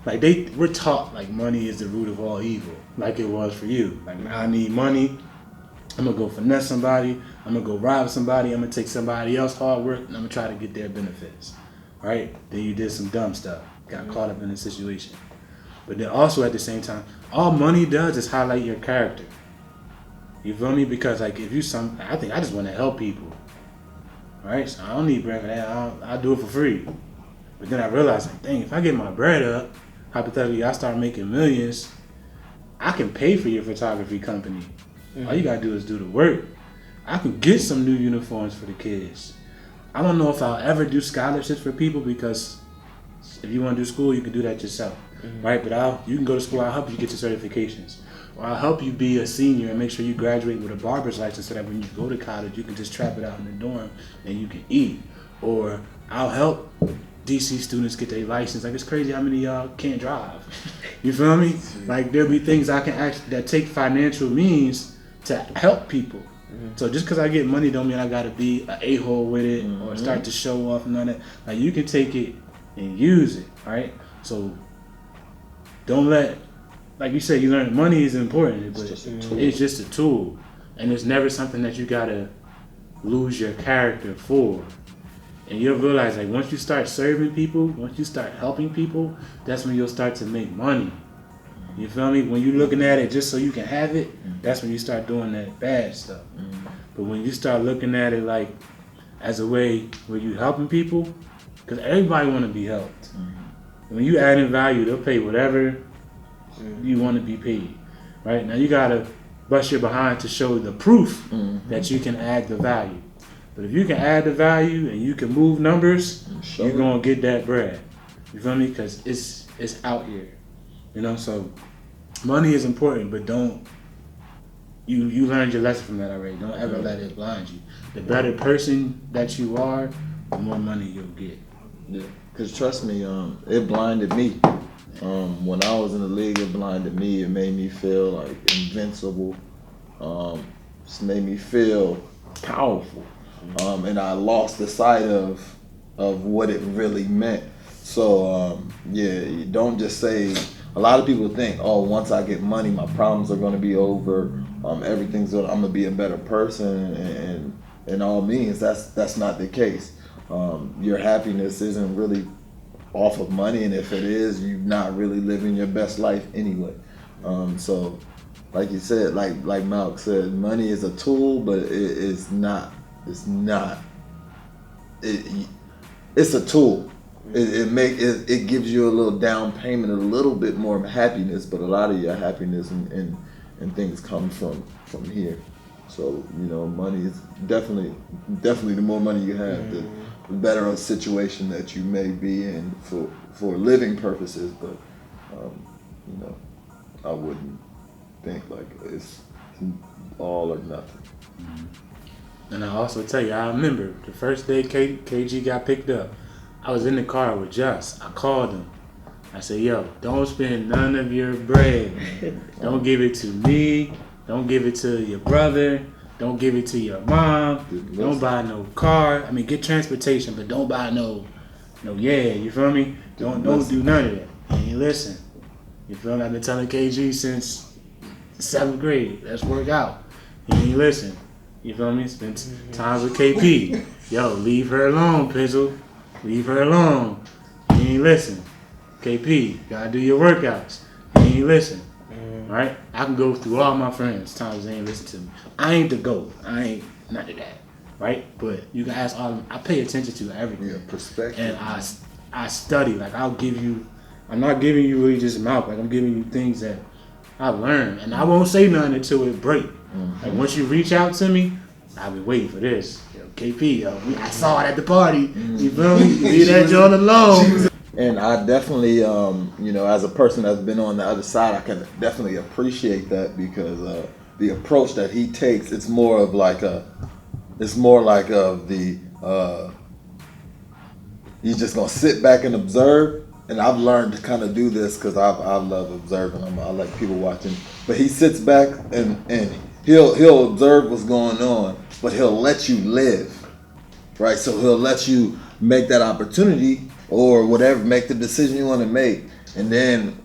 like we're taught like money is the root of all evil, like it was for you. Like I need money, I'm gonna go finesse somebody, I'm gonna go rob somebody, I'm gonna take somebody else's hard work, and I'm gonna try to get their benefits. Right? Then you did some dumb stuff, got caught up in a situation. But then also at the same time, all money does is highlight your character. You feel me? Because like if I think I just want to help people, right? So I don't need bread for that. I do it for free. But then I realized, like, dang, if I get my bread up, hypothetically, I start making millions, I can pay for your photography company. All you gotta do is do the work. I can get some new uniforms for the kids. I don't know if I'll ever do scholarships for people because if you want to do school, you can do that yourself, right? But you can go to school. I'll help you get your certifications. Or I'll help you be a senior and make sure you graduate with a barber's license so that when you go to college, you can just trap it out in the dorm and you can eat. Or I'll help DC students get their license. Like it's crazy how many of y'all can't drive. You feel me? Like there'll be things I can actually that take financial means to help people. So just because I get money don't mean I gotta be an a-hole with it or start to show off and none of that. Like you can take it and use it, right? So don't let, like you said, you learn money is important, but it's just a tool. And it's never something that you gotta lose your character for. And you'll realize, like, once you start serving people, once you start helping people, that's when you'll start to make money. You feel me? When you're looking at it just so you can have it, that's when you start doing that bad stuff. But when you start looking at it like as a way where you helping people, because everybody want to be helped. When you add in value, they'll pay whatever you want to be paid. Right? Now you gotta bust your behind to show the proof that you can add the value. But if you can add the value and you can move numbers, you're gonna get that bread. You feel me? Because it's out here. You know, so money is important, but don't you learned your lesson from that already. Don't ever let it blind you. The better person that you are, the more money you'll get. Yeah, because trust me, it blinded me. When I was in the league, it blinded me. It made me feel like invincible. It made me feel powerful. And I lost the sight of what it really meant. So yeah, don't just say. A lot of people think, oh, once I get money, my problems are going to be over. I'm going to be a better person, and in all means, that's not the case. Your happiness isn't really off of money, and if it is, you're not really living your best life anyway. So, like you said, like Malk said, money is a tool, but it's not. It's not. It's a tool. It gives you a little down payment, a little bit more happiness, but a lot of your happiness and things come from here. So money is definitely the more money you have, the better a situation that you may be in for living purposes. But I wouldn't think like it's all or nothing. And I also tell you, I remember the first day KG got picked up. I was in the car with Just. I called him. I said, yo, don't spend none of your bread. Don't give it to me. Don't give it to your brother. Don't give it to your mom. Don't buy no car. I mean, get transportation, but don't buy no, you feel me? Don't do none of that. And you listen. You feel me? I've been telling KG since 7th grade. Let's work out. He ain't listen. You feel me? Spend time with KP. Yo, leave her alone, Pizzle. Leave her alone. He ain't listen. KP, gotta do your workouts. He ain't listen. Right? I can go through all my friends. Times they ain't listen to me. I ain't the GOAT. I ain't none of that. Right? But you can ask all of them. I pay attention to everything. Yeah, perspective. And I study. Like, I'm not giving you really just mouth. Like, I'm giving you things that I've learned. And I won't say nothing until it break. Like, once you reach out to me, I've been waiting for this. Yo, KP, I saw it at the party. You feel me? Leave that joint alone. And I definitely, as a person that's been on the other side, I can definitely appreciate that because the approach that he takes, it's more like he's just gonna sit back and observe. And I've learned to kind of do this because I love observing. I like people watching. But he sits back and he'll observe what's going on, but he'll let you live, right? So he'll let you make that opportunity or whatever, make the decision you want to make. And then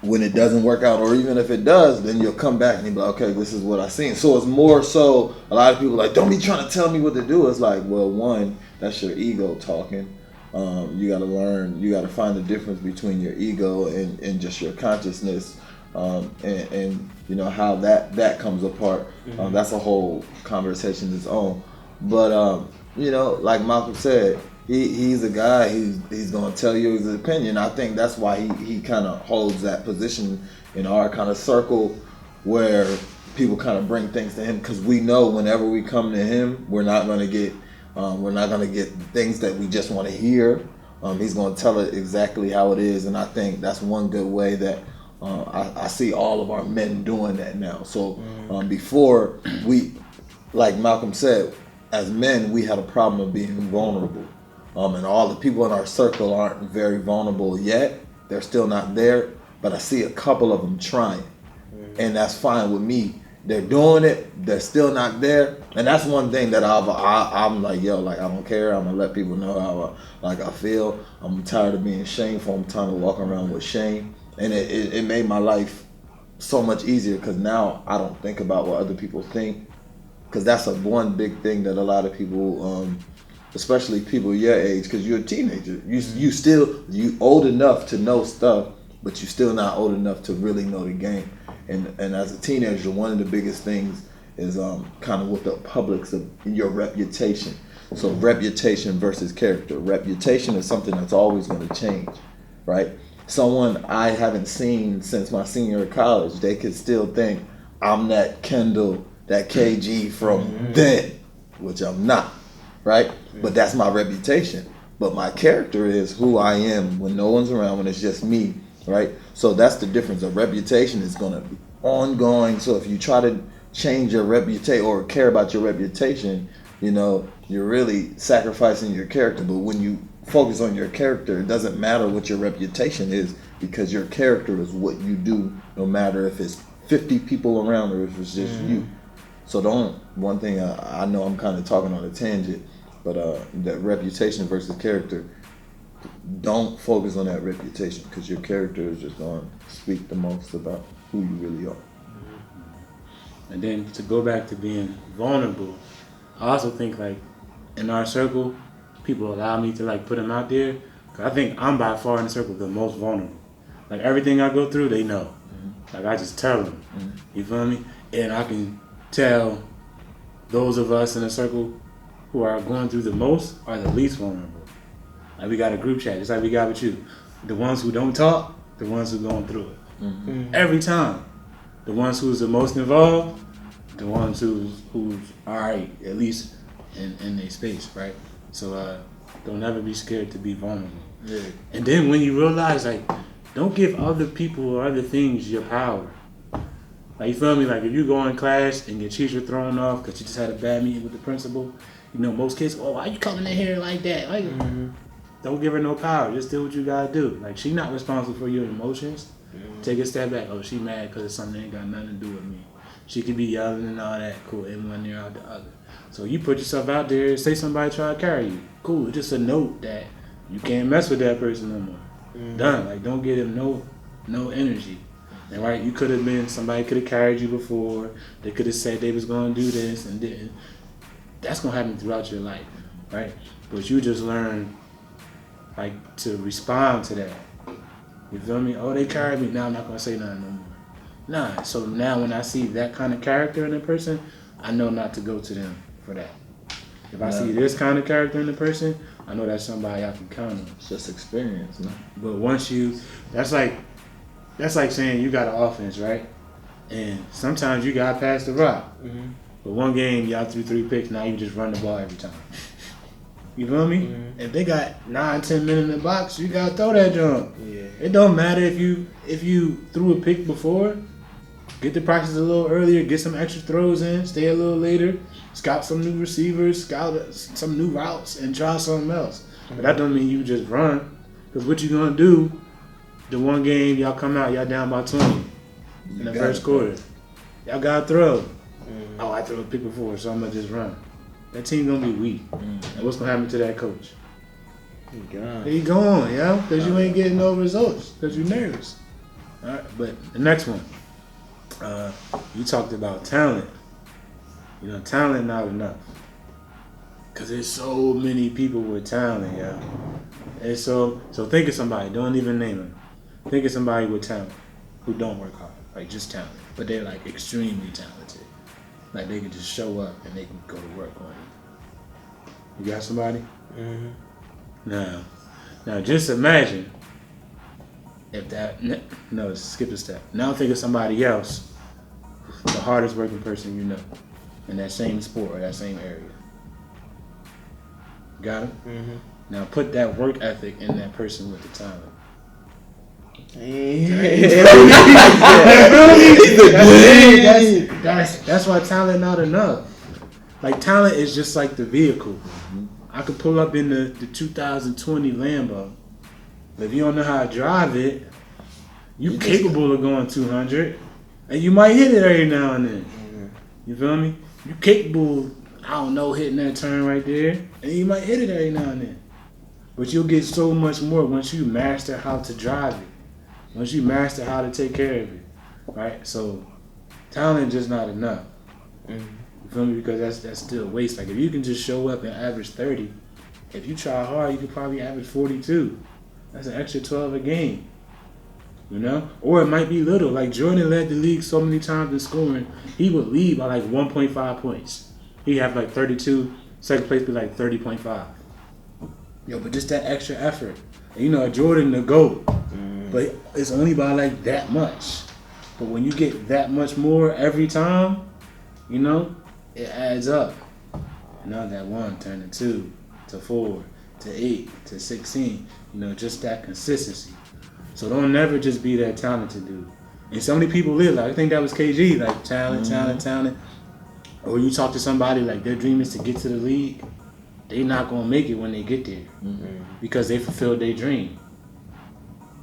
when it doesn't work out, or even if it does, then you'll come back and you'll be like, okay, this is what I seen. So it's more so, a lot of people are like, don't be trying to tell me what to do. It's like, well, one, that's your ego talking. You got to learn, you got to find the difference between your ego and just your consciousness, and you know how that comes apart. That's a whole conversation of its own. But like Malcolm said, he's a guy. He's gonna tell you his opinion. I think that's why he kind of holds that position in our kind of circle, where people kind of bring things to him, because we know whenever we come to him, we're not gonna get things that we just want to hear. He's gonna tell it exactly how it is, and I think that's one good way that I see all of our men doing that now. So before, we, like Malcolm said, as men, we had a problem of being vulnerable. And all the people in our circle aren't very vulnerable yet. They're still not there, but I see a couple of them trying. And that's fine with me. They're doing it, they're still not there. And that's one thing that I'm like, yo, like, I don't care. I'm gonna let people know how I feel. I'm tired of being shameful. I'm tired of walking around with shame. And it made my life so much easier, because now I don't think about what other people think. Because that's one big thing that a lot of people, especially people your age, because you're a teenager. You old enough to know stuff, but you're still not old enough to really know the game. And as a teenager, one of the biggest things is kind of with the public's of your reputation. So reputation versus character. Reputation is something that's always going to change, right? Someone I haven't seen since my senior year of college, they could still think I'm that Kendall, that KG from then, which I'm not, right? But that's my reputation. But my character is who I am when no one's around, when it's just me, right? So that's the difference. A reputation is going to be ongoing. So if you try to change your reputation or care about your reputation, you're really sacrificing your character. But when you focus on your character, it doesn't matter what your reputation is, because your character is what you do, no matter if it's 50 people around or if it's just you. So one thing I know I'm kind of talking on a tangent, but that reputation versus character, don't focus on that reputation, because your character is just going to speak the most about who you really are. And then to go back to being vulnerable, I also think, like, in our circle, people allow me to, like, put them out there, because I think I'm by far in the circle the most vulnerable. Like, everything I go through, they know. Like, I just tell them. You feel me? And I can tell those of us in the circle who are going through the most are the least vulnerable. Like, we got a group chat, just like we got with you. The ones who don't talk, the ones who going through it. Every time. The ones who's the most involved, the ones who's all right, at least in their space, right? So don't ever be scared to be vulnerable. Yeah. And then when you realize, like, don't give other people or other things your power. Like, you feel me? Like, if you go in class and your teacher thrown off because you just had a bad meeting with the principal, you know, most kids, oh, why you coming in here like that? Like, don't give her no power. Just do what you gotta do. Like, she not responsible for your emotions. Take a step back. Oh, she mad because of something that ain't got nothing to do with me. She could be yelling and all that. Cool. And one ear out the other. So you put yourself out there. Say somebody try to carry you. Cool. It's just a note that you can't mess with that person no more. Done. Like, don't give them no energy. And right, you could have been, somebody could have carried you before. They could have said they was going to do this and didn't. That's going to happen throughout your life, right? But you just learn, like, to respond to that. You feel me? Oh, they carried me. Now I'm not going to say nothing no more. Nah, so now when I see that kind of character in a person, I know not to go to them for that. If I see this kind of character in a person, I know that's somebody I can count on. It's just experience, man. But once you, that's like saying you got an offense, right? And sometimes you got to pass the rock. But one game, y'all threw 3 picks, now you just run the ball every time. You feel me? If they got 9-10 men in the box, you got to throw that jump. Yeah. It don't matter if you threw a pick before. Get to practice a little earlier, get some extra throws in, stay a little later, scout some new receivers, scout some new routes, and try something else. But that don't mean you just run. Because what you going to do, the one game y'all come out, y'all down by 20 in the first quarter. Y'all got to throw. Oh, I threw a pick before, so I'm going to just run. That team going to be weak. And what's going to happen to that coach? He gone, yeah? Because you ain't getting no results. Because you're nervous. All right, but the next one. You talked about talent. You know, talent not enough. Because there's so many people with talent, yeah. And so think of somebody, don't even name them. Think of somebody with talent who don't work hard, like just talent. But they're like extremely talented. Like they can just show up and they can go to work on it. You got somebody? Now just imagine if that, no, skip a step. Now think of somebody else, the hardest working person you know, in that same sport or that same area. Got him? Now put that work ethic in that person with the talent. That's why talent not enough. Like talent is just like the vehicle. I could pull up in the 2020 Lambo, but if you don't know how to drive it, you capable of going 200, and you might hit it every now and then. You feel me? You capable, I don't know, hitting that turn right there, and you might hit it every now and then. But you'll get so much more once you master how to drive it. Once you master how to take care of it, right? So, talent just not enough. You feel me? Because that's still waste. Like if you can just show up and average 30, if you try hard, you could probably average 42. That's an extra 12 a game. You know? Or it might be little. Like Jordan led the league so many times in scoring, he would lead by like 1.5 points. He'd have like 32, second place be like 30.5. Yo, but just that extra effort. And you know, Jordan the GOAT. But it's only by like that much. But when you get that much more every time, you know, it adds up. You know, that 1 turn to 2 to 4 to 8 to 16. You know, just that consistency. So don't never just be that talented dude. And so many people live like, I think that was KG, like talent. Or you talk to somebody like their dream is to get to the league. They not gonna make it when they get there because they fulfilled their dream.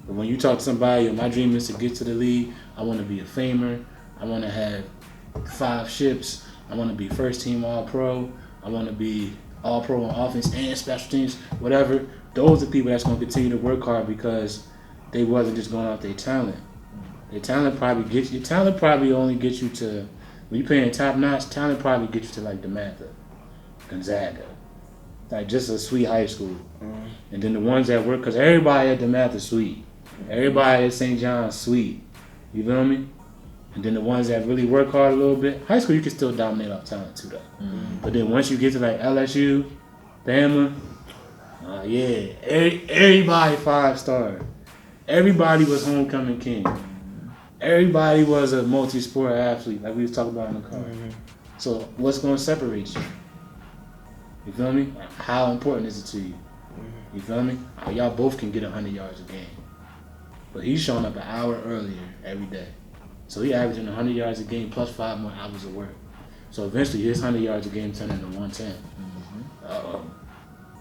But when you talk to somebody, my dream is to get to the league. I want to be a famer. I want to have 5 ships. I want to be first team All-Pro. I want to be All-Pro on offense and special teams, whatever. Those are people that's going to continue to work hard because they wasn't just going off their talent. Your talent probably only gets you to, when you're playing top notch, talent probably gets you to like DeMatha, Gonzaga. Like just a sweet high school. And then the ones that work, because everybody at DeMatha is sweet. Everybody at St. John's sweet. You feel me? And then the ones that really work hard a little bit, high school you can still dominate off talent too though. But then once you get to like LSU, Bama, everybody 5-star. Everybody was homecoming king. Everybody was a multi-sport athlete, like we was talking about in the car. So what's going to separate you? You feel me? How important is it to you? You feel me? Y'all both can get 100 yards a game. But he's showing up an hour earlier every day. So he averaging 100 yards a game plus 5 more hours of work. So eventually his 100 yards a game turned into 110.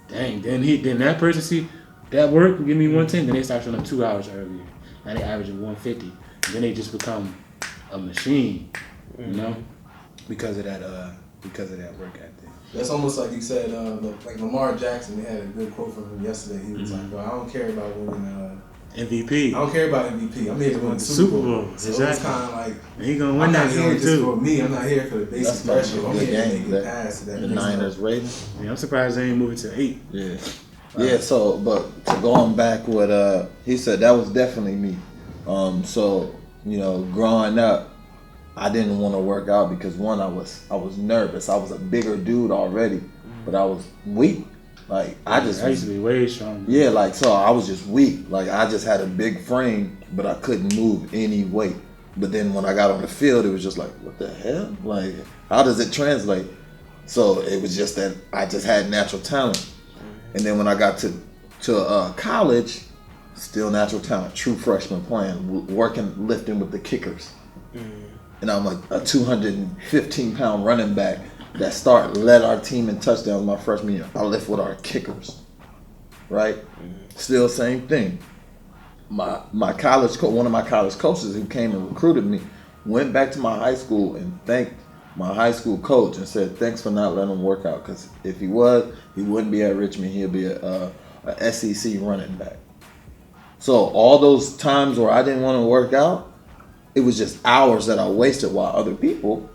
Dang, then that person see that work give me 110, then they start showing up 2 hours earlier. Now they averaging 150. And then they just become a machine, you know, because of that work ethic. That's almost like you said, like Lamar Jackson. They had a good quote from him yesterday. He was like, "Bro, I don't care about winning MVP. I don't care about MVP. I'm here to win the Super Bowl." So exactly. it's kind of like He gonna win that game just for too. me. I'm not here for the basic pressure. I'm here to make it past that. The Niners Ravens. Yeah, I'm surprised they ain't moving to 8. Yeah. Yeah, so, but to going back with, he said that was definitely me. So, you know, growing up, I didn't want to work out because one, I was nervous. I was a bigger dude already, but I was weak. Like, I used to be way stronger. Yeah, like, so I was just weak. Like, I just had a big frame, but I couldn't move any weight. But then when I got on the field, it was just like, what the hell? Like, how does it translate? So it was just that I just had natural talent. And then when I got to college, still natural talent, true freshman playing, working, lifting with the kickers. And I'm like a 215-pound running back that led our team in touchdowns my freshman year. I lift with our kickers, right? Still same thing. My college one of my college coaches who came and recruited me went back to my high school and thanked my high school coach and said, thanks for not letting him work out, because if he wouldn't be at Richmond. He'll be a SEC running back. So all those times where I didn't want to work out, it was just hours that I wasted while other people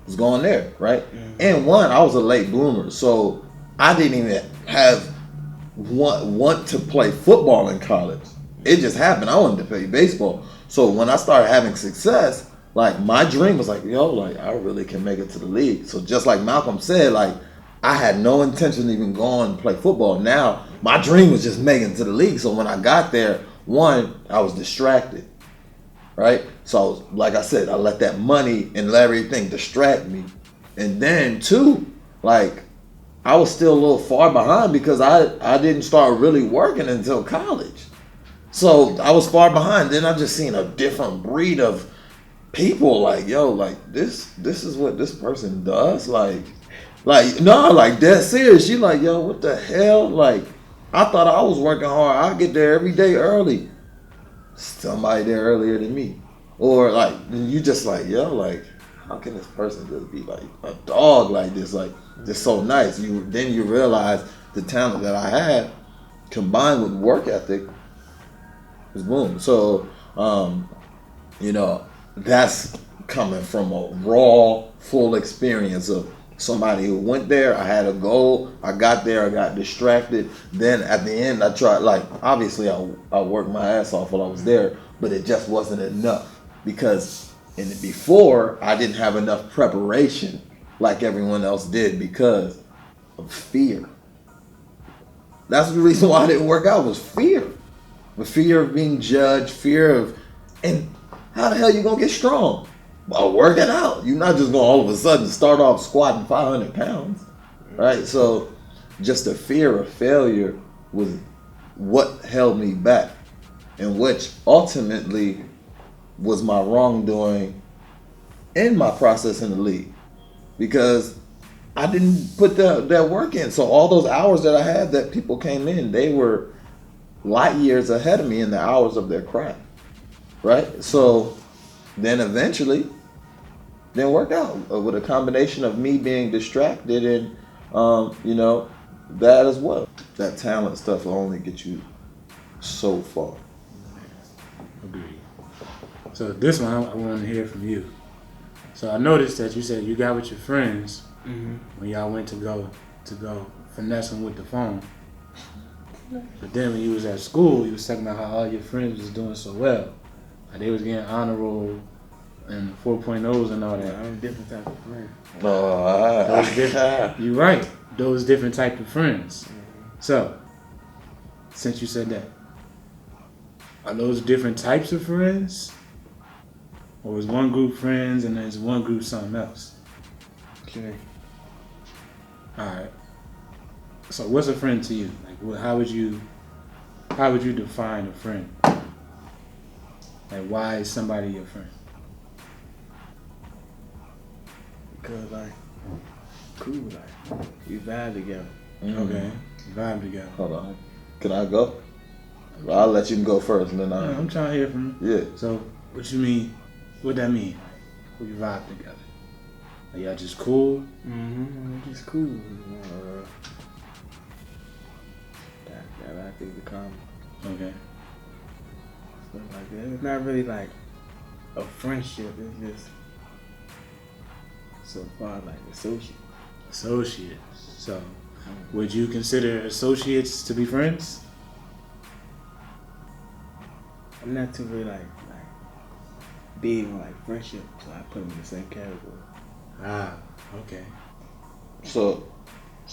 was going there, right? And one, I was a late bloomer, so I didn't even have want to play football in college. It just happened. I wanted to play baseball. So when I started having success, like, my dream was like, yo, like, I really can make it to the league. So just like Malcolm said, like, I had no intention of even going to play football. Now, my dream was just making it to the league. So when I got there, one, I was distracted, right? So I was, like I said, I let that money and let everything distract me. And then two, like, I was still a little far behind because I didn't start really working until college. So I was far behind. Then I just seen a different breed of people, like, yo, like, this is what this person does, like no, like, dead serious. You like, yo, what the hell? Like, I thought I was working hard. I get there every day early. Somebody there earlier than me, or like, you just like, yo, like, how can this person just be like a dog like this, like, just so nice? Then you realize the talent that I had combined with work ethic was boom. So you know, that's coming from a raw, full experience of somebody who went there. I had a goal. I got there. I got distracted. Then at the end, I tried, like, obviously I worked my ass off while I was there, but it just wasn't enough because before I didn't have enough preparation like everyone else did because of fear. That's the reason why I didn't work out, was fear. The fear of being judged, and how the hell you gonna get strong? By working out. You're not just gonna all of a sudden start off squatting 500 pounds, right? So just the fear of failure was what held me back, and which ultimately was my wrongdoing in my process in the league, because I didn't put that work in. So all those hours that I had that people came in, they were light years ahead of me in the hours of their craft, right? So then eventually didn't work out with a combination of me being distracted and you know, that as well. That talent stuff will only get you so far. Agreed. So this one I want to hear from you. So I noticed that you said you got with your friends when y'all went to go finessing with the phone. But then when you was at school, you was talking about how all your friends was doing so well. Like, they was getting honor roll and 4.0s and all that. I'm different type of friend. Oh, You're right. Those different type of friends. So, since you said that, are those different types of friends? Or is one group friends and there's one group something else? Okay. Alright. So what's a friend to you? Like, how would you define a friend? Like, why is somebody your friend? Because like, cool, like we vibe together. Okay, vibe together. Hold on. Can I go? I'll let you go first, and then Yeah, I'm trying to hear from you. Yeah. So, what you mean? What that mean? We vibe together. Are y'all just cool? Just cool. That I think the common Okay. stuff like that. It's not really like a friendship. It's just so far like associate. Associates. So, would you consider associates to be friends? I'm not too really like big on like friendship, so I put them in the same category. Ah, okay. So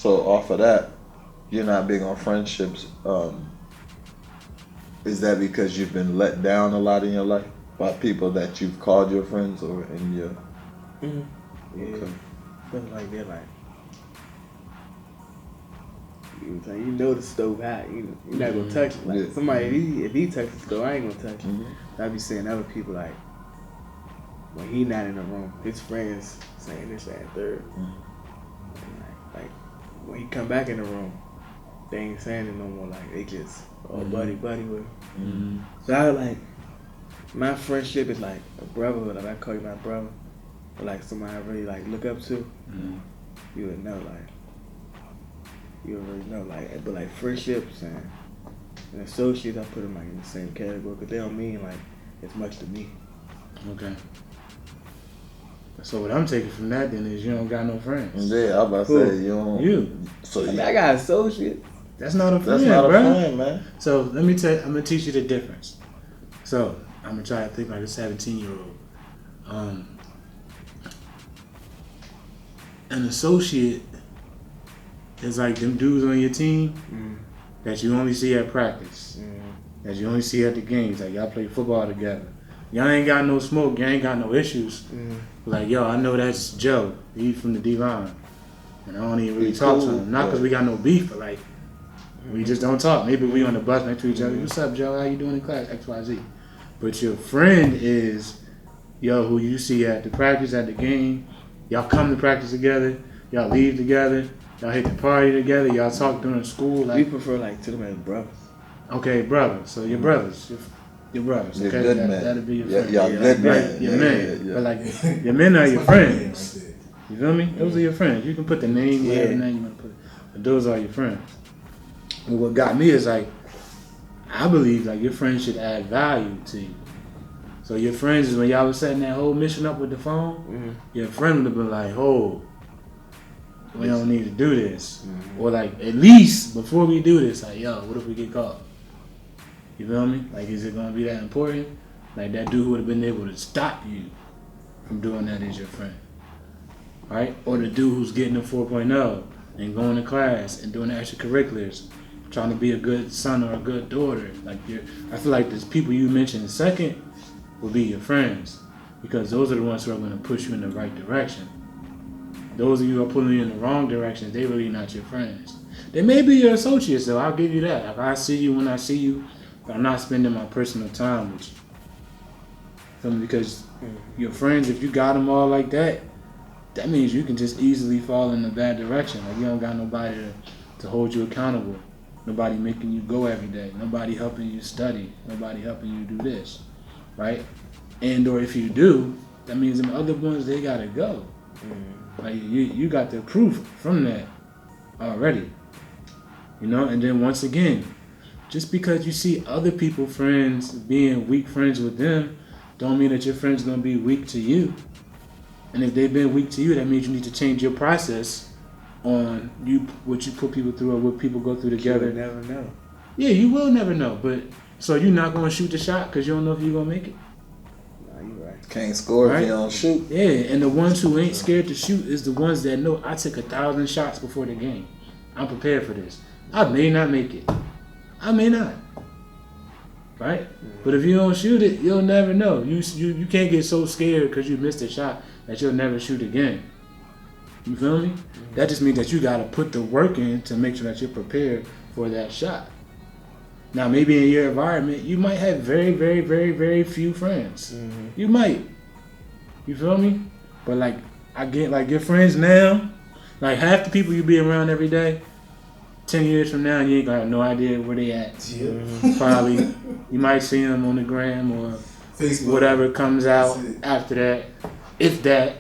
off of that, you're not big on friendships. Is that because you've been let down a lot in your life by people that you've called your friends or in your? Yeah, Okay. stuff like that. Like you know the stove hot. You're not gonna touch it. Like Yeah. somebody, if he touches the stove, I ain't gonna touch it. I be saying other people like when he not in the room, his friends saying this, that, and third. And like when he come back in the room, they ain't saying it no more. Like they just buddy with him. So I like my friendship is like a brotherhood. Like I call you my brother, or like somebody I really like look up to. You would know, like you already know, like but like friendships and associates, I put them like in the same category because they don't mean like as much to me. Okay. So what I'm taking from that then is you don't got no friends. Yeah, I'm about to say you don't. You. So I mean, I got associates. That's not a friend, that's not a bro. friend, man. So let me tell you, I'm gonna teach you the difference. So I'm gonna try to think like a 17-year-old. An associate is like them dudes on your team that you only see at practice, that you only see at the games. Like y'all play football together. Y'all ain't got no smoke. Y'all ain't got no issues. Like yo, I know that's Joe. He's from the D-line, and I don't even really talk to him. Not because we got no beef, but like we just don't talk. Maybe we on the bus next to each other. What's up, Joe? How you doing in class? X, Y, Z. But your friend is yo who you see at the practice, at the game. Y'all come to practice together. Y'all leave together. Y'all hit the party together. Y'all talk during school. Like We prefer like to them as brothers. okay, brothers. So your brothers. Your brothers. You're Okay, good that, man. that'll be your Yeah, friend. y'all good man. Right, your Yeah, men. yeah. But like your men are your friends. You feel me? Those are your friends. You can put the name, whatever name you want to put. But those are your friends. And what got me is like, I believe like your friends should add value to you. So your friends is when y'all was setting that whole mission up with the phone, your friend would have been like, oh, we don't need to do this. Or like, at least before we do this, like, yo, what if we get caught? You feel me? Like, is it going to be that important? Like, that dude who would have been able to stop you from doing that is your friend. Right? Or the dude who's getting a 4.0 and going to class and doing the extracurriculars, trying to be a good son or a good daughter. Like, I feel like the people you mentioned second will be your friends, because those are the ones who are going to push you in the right direction. Those of you who are pulling you in the wrong direction, they really not your friends. They may be your associates, though. I'll give you that. Like, I see you when I see you, but I'm not spending my personal time with you. Feel me? Because your friends, if you got them all like that, that means you can just easily fall in a bad direction. Like, you don't got nobody to hold you accountable. Nobody making you go every day. Nobody helping you study. Nobody helping you do this. Right? And or if you do, that means them other ones, they gotta go. Like you got the proof from that already. You know, and then once again, just because you see other people friends being weak friends with them, don't mean that your friend's gonna be weak to you. And if they've been weak to you, that means you need to change your process on what you put people through or what people go through together. You never know. Yeah, you will never know. But so you're not gonna shoot the shot because you don't know if you're gonna make it. Nah, you right. Can't score Right? if you don't shoot. Yeah, and the ones who ain't scared to shoot is the ones that know I took 1,000 shots before the game. I'm prepared for this. I may not make it. I may not. Right? But if you don't shoot it, you'll never know. You can't get so scared because you missed a shot that you'll never shoot again. You feel me? That just means that you gotta put the work in to make sure that you're prepared for that shot. Now, maybe in your environment, you might have very, very, very, very few friends. Mm-hmm. You might. You feel me? But like, I get like your friends now, like half the people you be around every day, 10 years from now, you ain't gonna have no idea where they at. Yeah. Mm-hmm. Probably, you might see them on the gram or Facebook. whatever comes out That's it. after that. If that.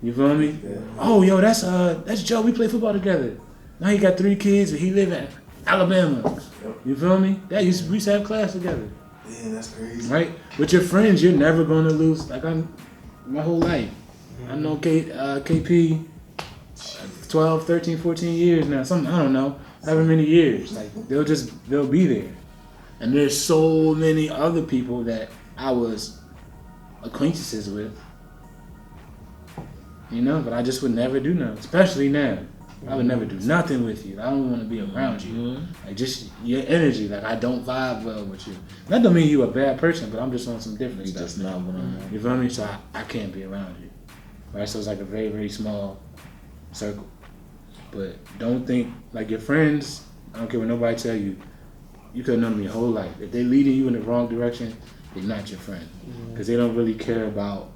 You feel me? Yeah. Oh, yo, that's Joe. We play football together. Now he got 3 kids and he live in Alabama. Yep. You feel me? We used to have class together, Yeah, that's crazy. right? With your friends, you're never gonna lose. Like my whole life, I know KP, 12, 13, 14 years now. Something I don't know, however many years. Like they'll be there. And there's so many other people that I was acquaintances with. You know, but I just would never do nothing, especially now. I would never do nothing with you. I don't want to be around you. Like, just your energy. Like, I don't vibe well with you. That don't mean you a bad person, but I'm just on some different You stuff. just not what I'm on. You feel me? So I can't be around you. Right? So it's like a very, very small circle. But don't think, like your friends, I don't care what nobody tell you, you could have known them your whole life. If they leading you in the wrong direction, they're not your friend. Because they don't really care about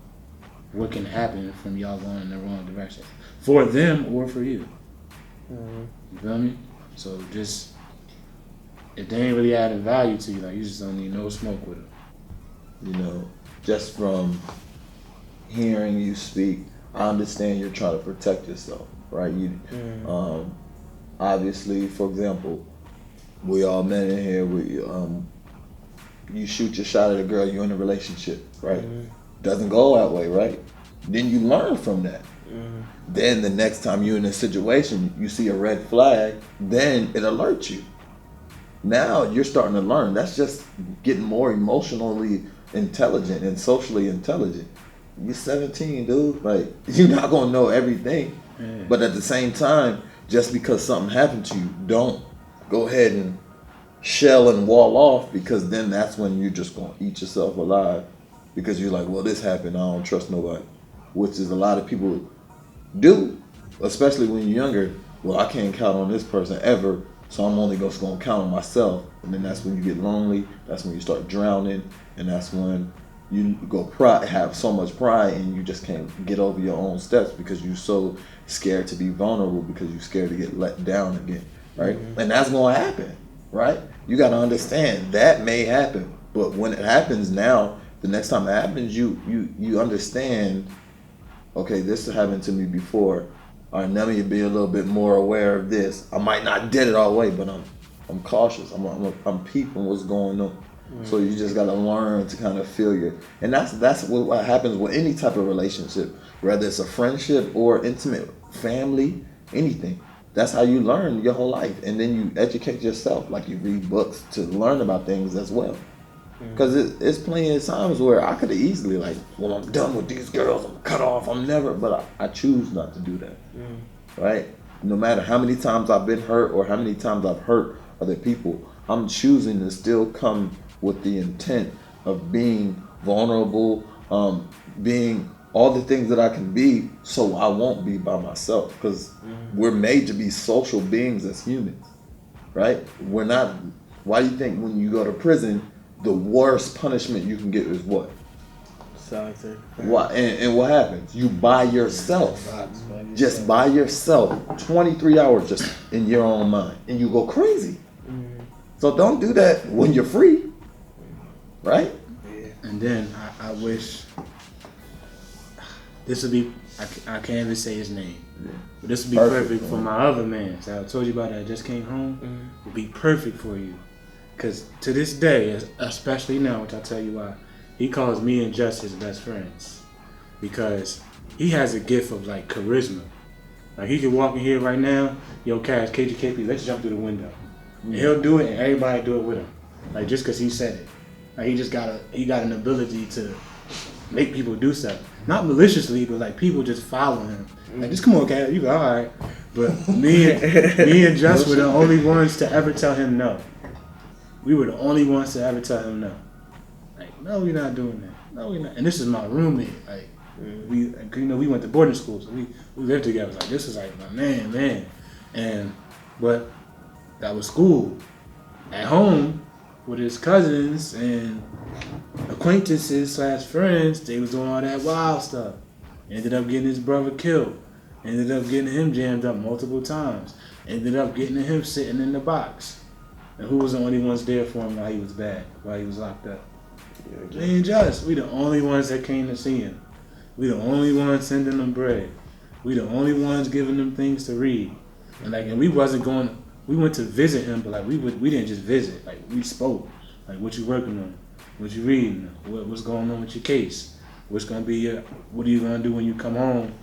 what can happen from y'all going in the wrong direction. For them or for you. You feel me? So just, if they ain't really adding value to you, like you just don't need no smoke with them. You know, just from hearing you speak, I understand you're trying to protect yourself, right? Obviously, for example, we all men in here. You shoot your shot at a girl, you're in a relationship, right? Doesn't go that way, right? Then you learn from that. Then the next time you're in a situation, you see a red flag, then it alerts you. Now you're starting to learn. That's just getting more emotionally intelligent and socially intelligent. You're 17, dude. Like, you're not gonna know everything. But at the same time, just because something happened to you, don't go ahead and shell and wall off, because then that's when you're just gonna eat yourself alive. Because you're like, well, this happened, I don't trust nobody. Which is a lot of people do, especially when you're younger. Well, I can't count on this person ever, so I'm only just gonna count on myself. And then that's when you get lonely, that's when you start drowning, and that's when you have so much pride and you just can't get over your own steps because you're so scared to be vulnerable, because you're scared to get let down again, right? And that's gonna happen, right? You gotta understand that may happen, but when it happens now, the next time it happens, you understand, okay, this happened to me before. All right, now me be a little bit more aware of this. I might not did it all the way, but I'm cautious. I'm peeping what's going on. So you just gotta learn to kind of feel and that's what happens with any type of relationship, whether it's a friendship or intimate family, anything. That's how you learn your whole life, and then you educate yourself. Like, you read books to learn about things as well. Because it's plenty of times where I could have easily, like, well, I'm done with these girls, I'm cut off, I'm never, but I choose not to do that, right? No matter how many times I've been hurt or how many times I've hurt other people, I'm choosing to still come with the intent of being vulnerable, being all the things that I can be, so I won't be by myself. Because we're made to be social beings as humans, right? We're not. Why do you think when you go to prison, the worst punishment you can get is what? Solitary. Why? And what happens? You by yourself, just by yourself, 23 hours just in your own mind, and you go crazy. So don't do that when you're free, right? And then I wish this would be, I can't even say his name, but this would be perfect for my other man. So I told you about that, I just came home. Would be perfect for you. Because to this day, especially now, which I'll tell you why, he calls me and Just his best friends. Because he has a gift of, like, charisma. Like, he could walk in here right now, yo, Cash, KGKP, let's jump through the window. And he'll do it, and everybody do it with him. Like, just because he said it. Like, he got an ability to make people do stuff. Not maliciously, but, like, people just follow him. Like, just come on, Cash, you go, all right. But me and Just were the only ones to ever tell him no. We were the only ones to ever tell him no. Like, no, we're not doing that. No, we're not. And this is my roommate. Like, we went to boarding school, so we lived together. Like, this is like my man. But that was school. At home, with his cousins and acquaintances / friends, they was doing all that wild stuff. Ended up getting his brother killed. Ended up getting him jammed up multiple times. Ended up getting him sitting in the box. And who was the only ones there for him while he was bad, while he was locked up? Yeah, Me and Just. We the only ones that came to see him. We the only ones sending them bread. We the only ones giving them things to read. And we wasn't going. We went to visit him, but like we didn't just visit. Like we spoke. Like what you working on, what you reading, what's going on with your case. What are you gonna do when you come home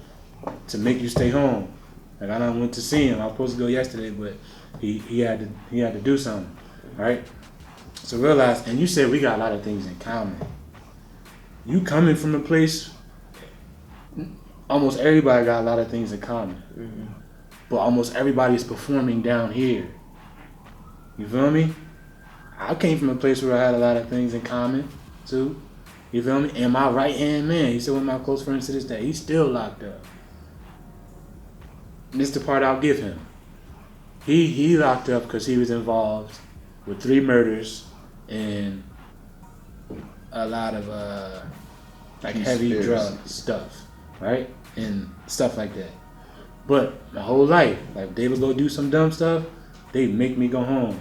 to make you stay home? Like I done went to see him. I was supposed to go yesterday, but he had to do something. All right. So realize, and you said we got a lot of things in common. You coming from a place, almost everybody got a lot of things in common. Mm-hmm. But almost everybody is performing down here. You feel me? I came from a place where I had a lot of things in common too. You feel me? And my right hand man, he's still one of my close friends to this day. He's still locked up. And this is the part I'll give him. He locked up because he was involved with 3 murders and a lot of heavy drug stuff, right? And stuff like that. But my whole life, like they would go do some dumb stuff, they'd make me go home.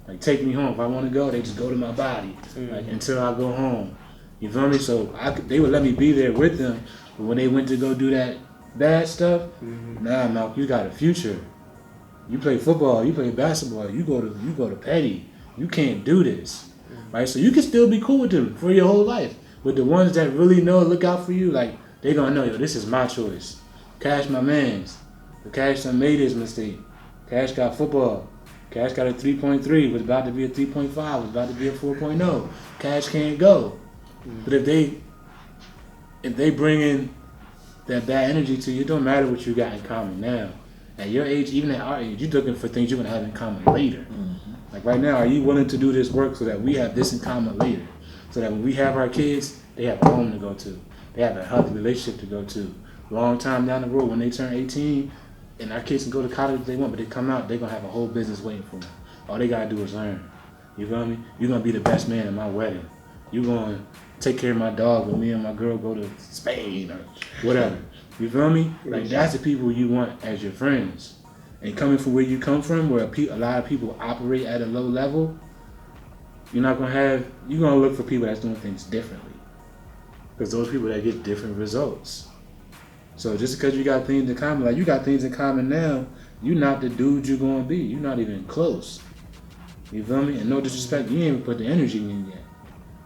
Like take me home. If I want to go, they just go to my body, like until I go home. You feel me? So they would let me be there with them. But when they went to go do that bad stuff, nah, Malk, you got a future. You play football, you play basketball, you go to petty. You can't do this, right? So you can still be cool with them for your whole life. But the ones that really know, look out for you, like they gonna know, yo, this is my choice. Cash my mans. The Cash done made his mistake. Cash got football. Cash got a 3.3, was about to be a 3.5, was about to be a 4.0. Cash can't go. But if they bring in that bad energy to you, it don't matter what you got in common now. At your age, even at our age, you're looking for things you're gonna have in common later. Like right now, are you willing to do this work so that we have this in common later? So that when we have our kids, they have a home to go to. They have a healthy relationship to go to. Long time down the road, when they turn 18, and our kids can go to college if they want, but they come out, they're gonna have a whole business waiting for them. All they gotta do is learn. You feel me? You're gonna be the best man at my wedding. You're gonna take care of my dog when me and my girl go to Spain or whatever. You feel me? Like that's the people you want as your friends. And coming from where you come from, where a lot of people operate at a low level, you're gonna look for people that's doing things differently. Because those people that get different results. So just because you got things in common, like you got things in common now, you're not the dude you're gonna be. You're not even close. You feel me? And no disrespect, you ain't even put the energy in yet.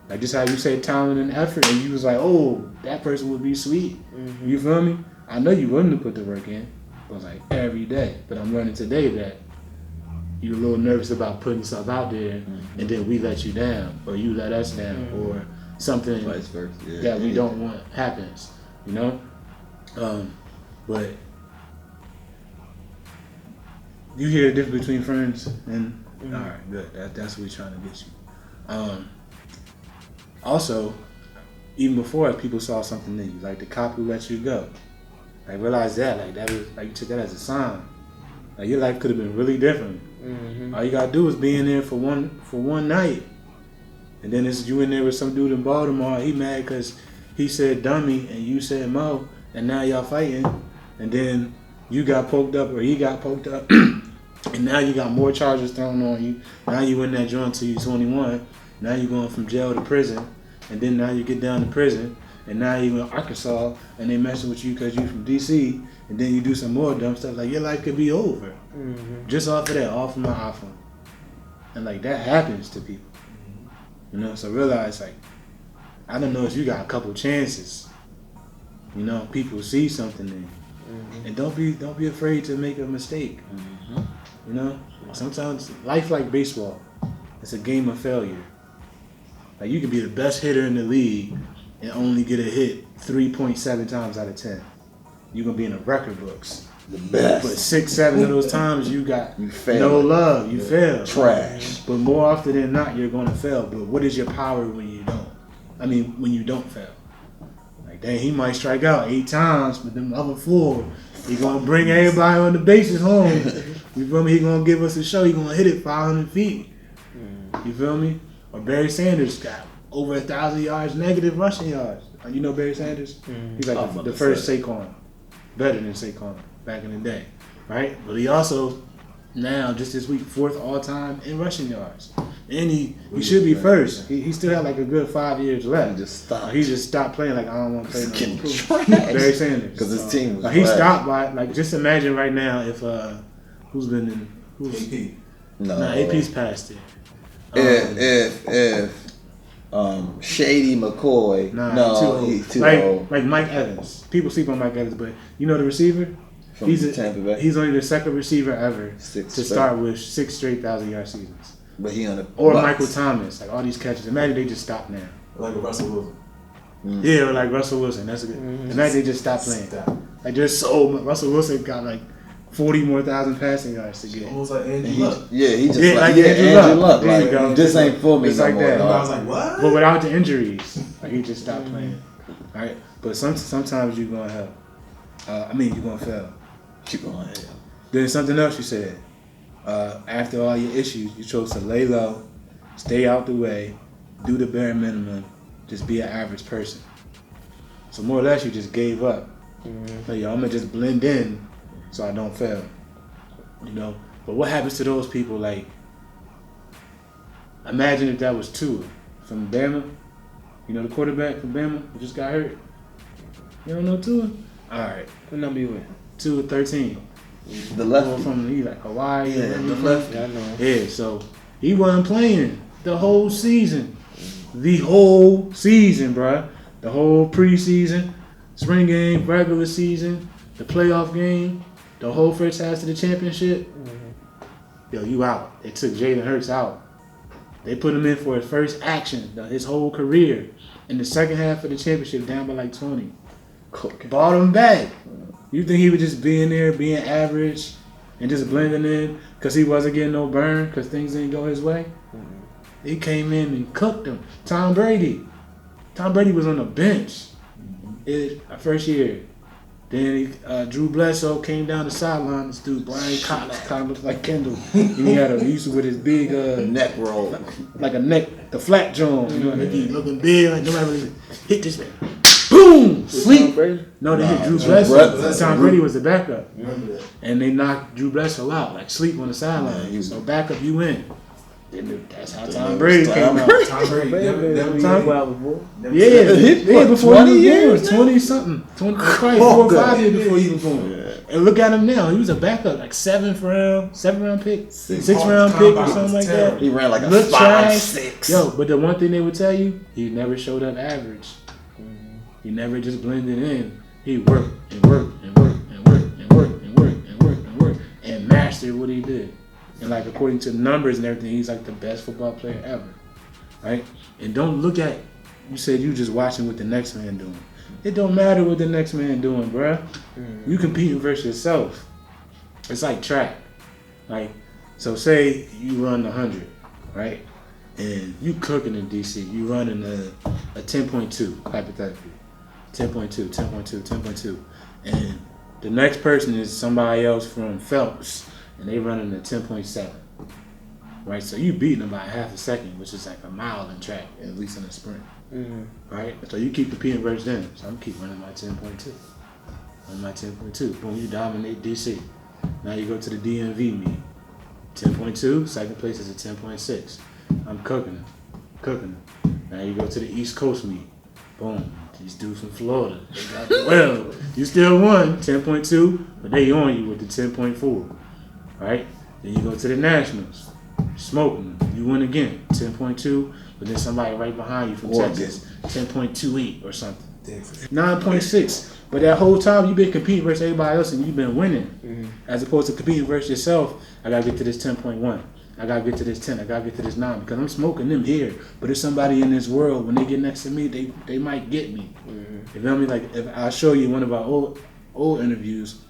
Like just how you say talent and effort, and you was like, oh, that person would be sweet. You feel me? I know you willing to put the work in, but like every day. But I'm learning today that you're a little nervous about putting stuff out there, and then we let you down, or you let us down, or something Vice versa. that we don't want happens. You know? But you hear the difference between friends and all right, good. That's what we're trying to get you. Also, even before people saw something in you, like the cop who let you go, like realize that was like you took that as a sign. Like your life could have been really different. All you gotta do is be in there for one night, and then it's you in there with some dude in Baltimore. He mad because he said dummy and you said mo. And now y'all fighting, and then you got poked up or he got poked up, and now you got more charges thrown on you. Now you in that joint till you 21. Now you going from jail to prison, and then now you get down to prison, and now you in Arkansas, and they messing with you because you from DC, and then you do some more dumb stuff. Like your life could be over, just off of that, off of my iPhone, and like that happens to people, you know. So realize like, I don't know if you got a couple chances. You know, people see something in you, and don't be afraid to make a mistake. You know, sometimes life like baseball, it's a game of failure. Like you can be the best hitter in the league and only get a hit 3.7 times out of 10. You're gonna be in the record books. The best. But 6-7 of those times you fail. No love. You fail. Trash. But more often than not, you're gonna fail. But what is your power when you don't? When you don't fail. Dang, he might strike out 8 times, but them other 4, he gonna bring everybody on the bases home. You feel me? He gonna give us a show. He gonna hit it 500 feet. You feel me? Or Barry Sanders got over 1,000 yards, negative rushing yards. You know Barry Sanders? He's like the first Saquon. Better than Saquon back in the day. Right? But he also, now, just this week, 4th all-time in rushing yards. And he should be first. He still had like a good 5 years left. He just stopped playing. Like, I don't want to play no more. Barry Sanders. Because his team was he stopped by, like, just imagine right now if, who's been in, AP. No. Nah, AP's past it. If Shady McCoy, he's too old. Like Mike Evans. People sleep on Mike Evans, but you know the receiver? From Tampa Bay. He's only the second receiver ever to start with 6 straight 1,000-yard seasons. But he on the Or Bucks. Michael Thomas, like all these catches. Imagine they just stop now. Like a Russell Wilson. Yeah, or like Russell Wilson. That's a good. Imagine they just stop playing. Like there's so much. Russell Wilson got like 40 more thousand passing yards to get. Almost like Andrew Luck. He just Andrew Luck. There you Like, go. this ain't for me It's no like more. that. dog. I was like, what? But without the injuries, like he just stopped playing. All right, but sometimes you're gonna help. You're gonna fail. Keep going. Then something else you said. After all your issues, you chose to lay low, stay out the way, do the bare minimum, just be an average person. So more or less, you just gave up. Like, yo, I'm gonna just blend in so I don't fail. You know. But what happens to those people? Like, imagine if that was Tua from Bama. You know the quarterback from Bama who just got hurt. You don't know Tua? All right. What number you in? Tua 13. The left. From like Hawaii. Yeah, wherever the he's left. from. Yeah, I know. Yeah, so he wasn't playing the whole season. The whole season, bruh. The whole preseason, spring game, regular season, the playoff game, the whole first half of the championship. Yo, you out. They took Jalen Hurts out. They put him in for his first action, his whole career. In the second half of the championship, down by like 20. Bought him back. You think he would just be in there, being average, and just blending in because he wasn't getting no burn because things didn't go his way? He came in and cooked him. Tom Brady was on the bench first year. Then Drew Bledsoe came down the sideline. This dude, Brian Cox, kind of looked like Kendall. And he used to with his big Neck roll. like a neck, the flat jaw. You know, and he looking big, like nobody really hit this man. Boom! Sleep. No, they hit Drew Bledsoe. Tom Brady was the backup. And they knocked Drew Bledsoe out, like sleep on the sideline. So backup, you win. That's how Tom Brady came out. Tom Brady. Yeah, before 20 he was years born. 20 something. 20, probably 4 or 5 years before he was born. And look at him now. He was a backup, like 7th round pick, 6th round pick or something like that. He ran like a Look 5'6". Yo, but the one thing they would tell you, he never showed up average. He never just blended in. He worked and worked and worked and worked and worked and worked and worked and worked and mastered what he did. And like according to numbers and everything, he's like the best football player ever, right? And don't look at, you said you just watching what the next man doing. It don't matter what the next man doing, bruh. You competing versus yourself. It's like track. Like, so say you run 100, right? And you cooking in DC. You running a 10.2, hypothetically. 10.2, 10.2, 10.2. And the next person is somebody else from Phelps. And they running a 10.7, right? So you beating them by half a second, which is like a mile in track, at least in a sprint, right? So you keep competing versus them. So I'm keep running my 10.2. Running my 10.2. Boom, you dominate DC. Now you go to the DMV meet. 10.2, second place is a 10.6. I'm cooking them. Now you go to the East Coast meet. Boom. These dudes from Florida. They got well, you still won 10.2, but they on you with the 10.4. Right? Then you go to the Nationals, smoking them. You win again, 10.2, but then somebody right behind you from Texas, 10.28 or something. 9.6. But that whole time you've been competing versus everybody else and you've been winning. As opposed to competing versus yourself, I gotta get to this 10.1. I gotta get to this 10. I gotta get to this 9 because I'm smoking them here. But there's somebody in this world, when they get next to me, they might get me. You feel me? Like if I'll show you one of our old interviews.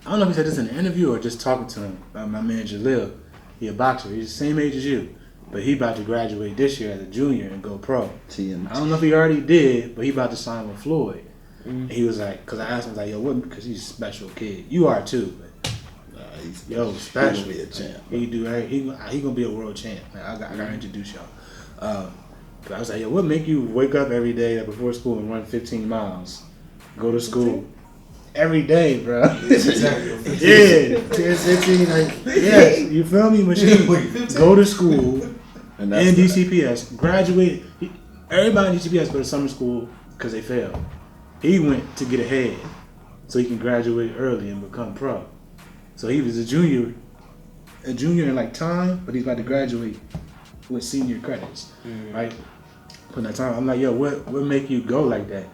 I don't know if he said this in an interview or just talking to him. My man Jalil, he a boxer. He's the same age as you, but he about to graduate this year as a junior and go pro. I don't know if he already did, but he about to sign with Floyd. And he was like, because I asked him, like, yo, what? Because he's a special kid. You are too, but he's special. He gonna be a champ. He do right. He gonna be a world champ. Man, I gotta introduce y'all. I was like, yo, what make you wake up every day before school and run 15 miles, go to school every day, bro? Exactly. Yeah, 15, like, yes, you feel me? Machine. Go to school in DCPS, graduate. Everybody in DCPS go to summer school because they failed. He went to get ahead so he can graduate early and become pro. So he was a junior in like time, but he's about to graduate with senior credits, right? Putting that time, I'm like, yo, what make you go like that?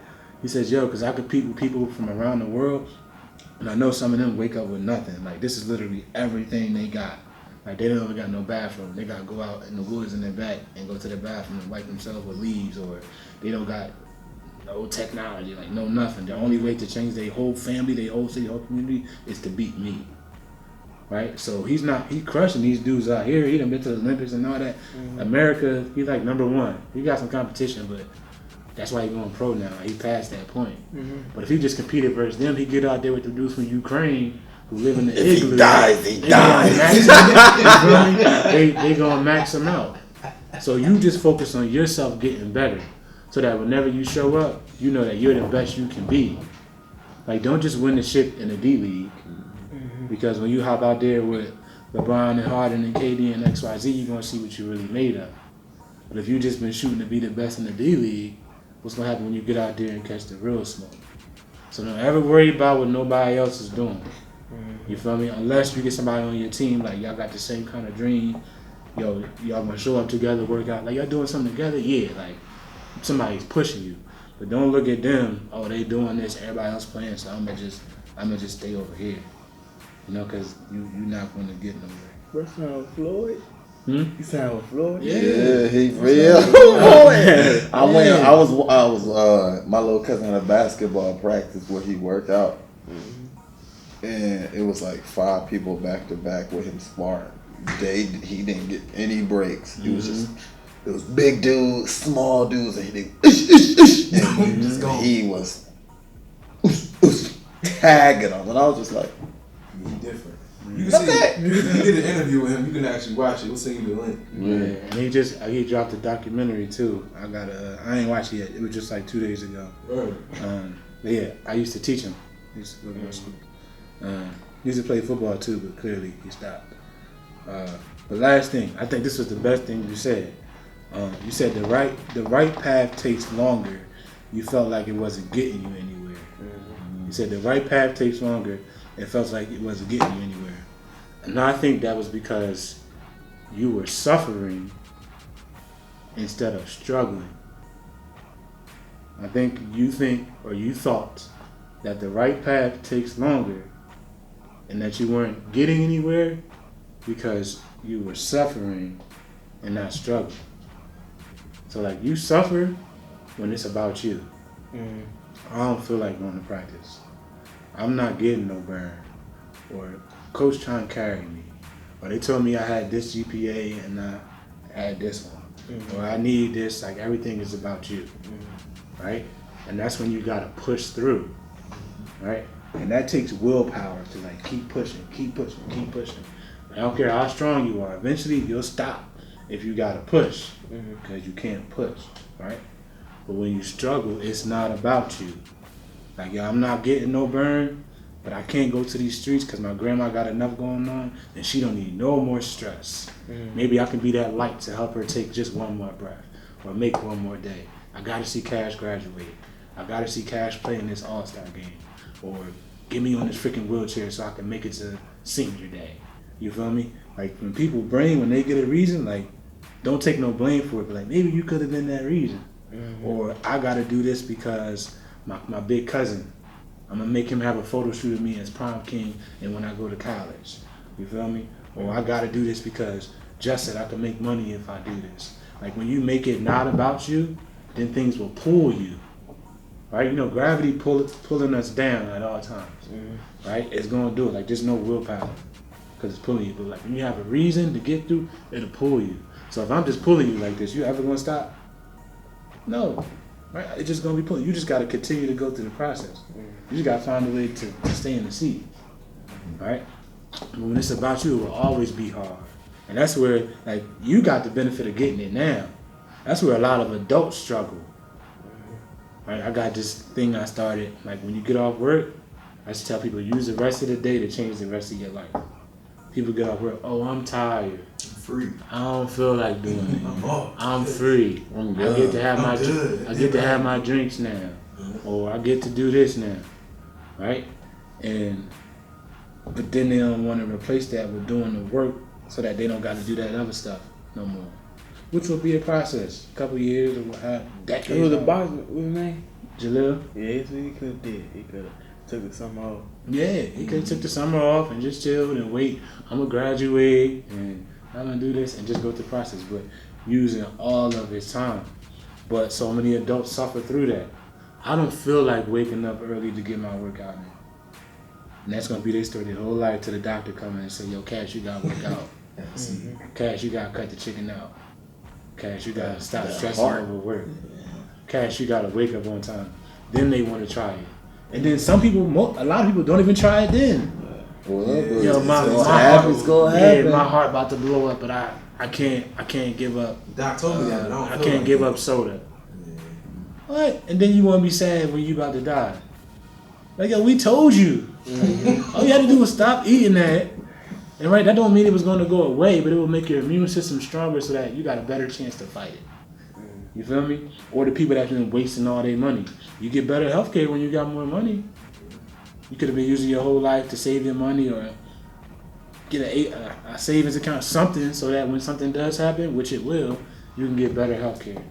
He says, yo, because I compete with people from around the world, and I know some of them wake up with nothing. Like, this is literally everything they got. Like, they don't even got no bathroom. They got to go out in the woods in their back and go to the bathroom and wipe themselves with leaves, or they don't got no technology, like no nothing. The only way to change their whole family, their whole city, whole community is to beat me. Right? So he crushing these dudes out here. He done been to the Olympics and all that. America, he's like number one. He got some competition, but that's why he's going pro now. He passed that point. But if he just competed versus them, he get out there with the dudes from Ukraine who live in the igloo. He dies. They gonna max him out. So you just focus on yourself getting better, so that whenever you show up, you know that you're the best you can be. Like, don't just win the shit in the D League. Because when you hop out there with LeBron and Harden and KD and XYZ, you're going to see what you're really made of. But if you just been shooting to be the best in the D League, what's going to happen when you get out there and catch the real smoke? So don't ever worry about what nobody else is doing. You feel me? Unless you get somebody on your team, like y'all got the same kind of dream. Yo, y'all going to show up together, work out. Like, y'all doing something together? Yeah, like somebody's pushing you. But don't look at them, oh, they doing this, everybody else playing, so I'm gonna just stay over here. You know, because you're not going to get nowhere. What's sound with Floyd? You sound with Floyd? Yeah, he real. I was my little cousin had a basketball practice where he worked out, and it was like 5 people back to back with him sparring. He didn't get any breaks. It was just, it was big dudes, small dudes, and he was tagging them, and I was just like, he's different. You can see, you did an interview with him. You can actually watch it. We'll send you the link. Yeah, and he dropped a documentary too. I ain't watched it yet. It was just like 2 days ago. But yeah, I used to teach him. He used to go to middle school. He used to play football too, but clearly he stopped. But last thing, I think this was the best thing you said. You said the right path takes longer. You felt like it wasn't getting you anywhere. You said the right path takes longer. It felt like it wasn't getting you anywhere. And I think that was because you were suffering instead of struggling. I think you thought that the right path takes longer and that you weren't getting anywhere because you were suffering and not struggling. So like, you suffer when it's about you. I don't feel like going to practice. I'm not getting no burn. Or coach trying to carry me. Or they told me I had this GPA and I had this one. Or I need this. Like, everything is about you. Right? And that's when you gotta push through. Right? And that takes willpower to like keep pushing. I don't care how strong you are. Eventually you'll stop if you gotta push. Because you can't push. Right? But when you struggle, it's not about you. Like, yo, I'm not getting no burn, but I can't go to these streets because my grandma got enough going on and she don't need no more stress. Maybe I can be that light to help her take just one more breath or make one more day. I got to see Cash graduate. I got to see Cash play in this All-Star game. Or get me on this freaking wheelchair so I can make it to senior day. You feel me? Like, when people when they get a reason, like, don't take no blame for it, but like, maybe you could have been that reason. Or I got to do this because my big cousin, I'm going to make him have a photo shoot of me as prom king and when I go to college. You feel me? Or I got to do this because Just said I can make money if I do this. Like, when you make it not about you, then things will pull you. Right? You know, gravity pulling us down at all times. Right? It's going to do it. Like, there's no willpower because it's pulling you. But like, when you have a reason to get through, it'll pull you. So if I'm just pulling you like this, you ever going to stop? No. Right? It's just going to be pulling. You just got to continue to go through the process. You just got to find a way to stay in the seat. Right? But when it's about you, it will always be hard. And that's where, like, you got the benefit of getting it now. That's where a lot of adults struggle. Right? I got this thing I started, like, when you get off work, I just tell people, use the rest of the day to change the rest of your life. People get off work, oh, I'm tired. Free. I don't feel like doing it. I'm free. I'm I get to have my drinks now. Or I get to do this now. Right? But then they don't want to replace that with doing the work so that they don't got to do that other stuff no more. Which will be a process. A couple years or decades. Who was the boss? What's his name? Jalil? Yeah, so he could have did. He could have took the summer off. Yeah, he could have took the summer off and just chilled and wait. I'm going to graduate and I'm going to do this and just go through the process. But using all of his time. But so many adults suffer through that. I don't feel like waking up early to get my workout in. And that's going to be their story their whole life till the doctor come in and say, yo, Cash, you got to work out. Cash, you got to cut the chicken out. Cash, you got to stop stressing over work. Cash, you got to wake up on time. Then they want to try it. And then some people, a lot of people don't even try it then. Yo, my heart about to blow up, but I can't give up. Doc told me that. I can't give up soda. What? And then you want to be sad when you about to die. Like, yo, we told you. All you had to do was stop eating that. And right, that don't mean it was going to go away, but it will make your immune system stronger so that you got a better chance to fight it. You feel me? Or the people that's been wasting all their money. You get better healthcare when you got more money. You could have been using your whole life to save your money or get a savings account, something, so that when something does happen, which it will, you can get better healthcare.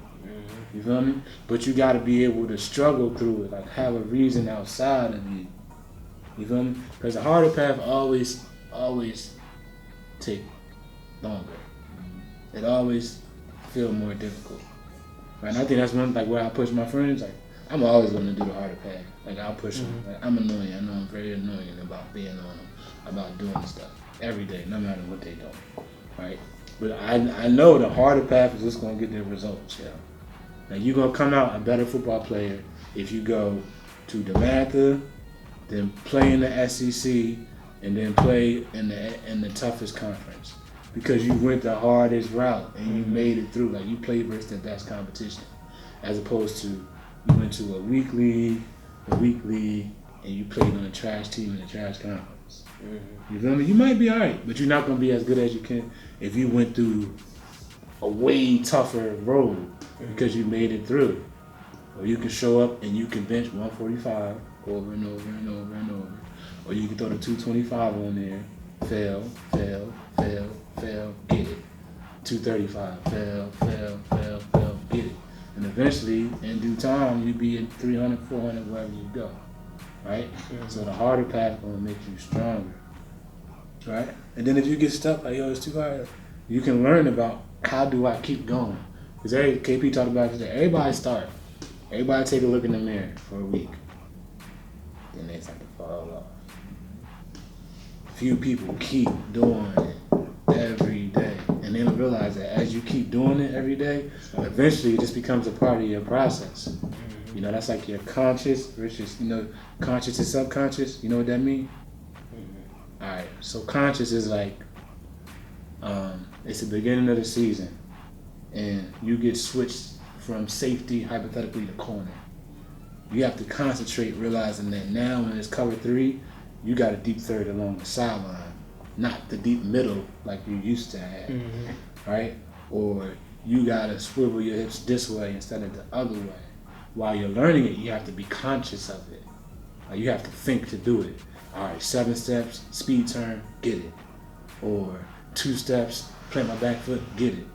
You feel me? But you got to be able to struggle through it, like have a reason outside of you. You feel me? Because the harder path always take longer. It always feel more difficult. Right? And I think that's one like where I push my friends. Like I'm always going to do the harder path. Like I'll push them. Like, I'm annoying. I know I'm very annoying about being on them, about doing stuff every day, no matter what they do. Right? But I know the harder path is just going to get the results. Yeah. Now you're going to come out a better football player if you go to DeMatha, then play in the SEC, and then play in the toughest conference. Because you went the hardest route and you made it through. Like you played versus the best competition. As opposed to you went to a weak league, and you played on a trash team in a trash conference. You feel me? You might be alright, but you're not going to be as good as you can if you went through a way tougher road because you made it through. Or you can show up and you can bench 145 over and over and over and over. Or you can throw the 225 on there, fail, get it. 235, fail, get it. And eventually, in due time, you be in 300, 400, wherever you go. Right? So the harder path is going to make you stronger. Right? And then if you get stuck, like, yo, it's too hard, you can learn about how do I keep going. Because KP talked about it today. Everybody start. Everybody take a look in the mirror for a week. Then they start to fall off. Few people keep doing it every day. And they don't realize that as you keep doing it every day, eventually it just becomes a part of your process. You know, that's like your conscious versus, conscious and subconscious. You know what that means? Alright, so conscious is like, it's the beginning of the season. And you get switched from safety, hypothetically, to corner. You have to concentrate, realizing that now when it's cover 3, you got a deep third along the sideline, not the deep middle like you used to have, right? Or you got to swivel your hips this way instead of the other way. While you're learning it, you have to be conscious of it. Like you have to think to do it. All right, 7 steps, speed turn, get it. Or 2 steps, plant my back foot, get it.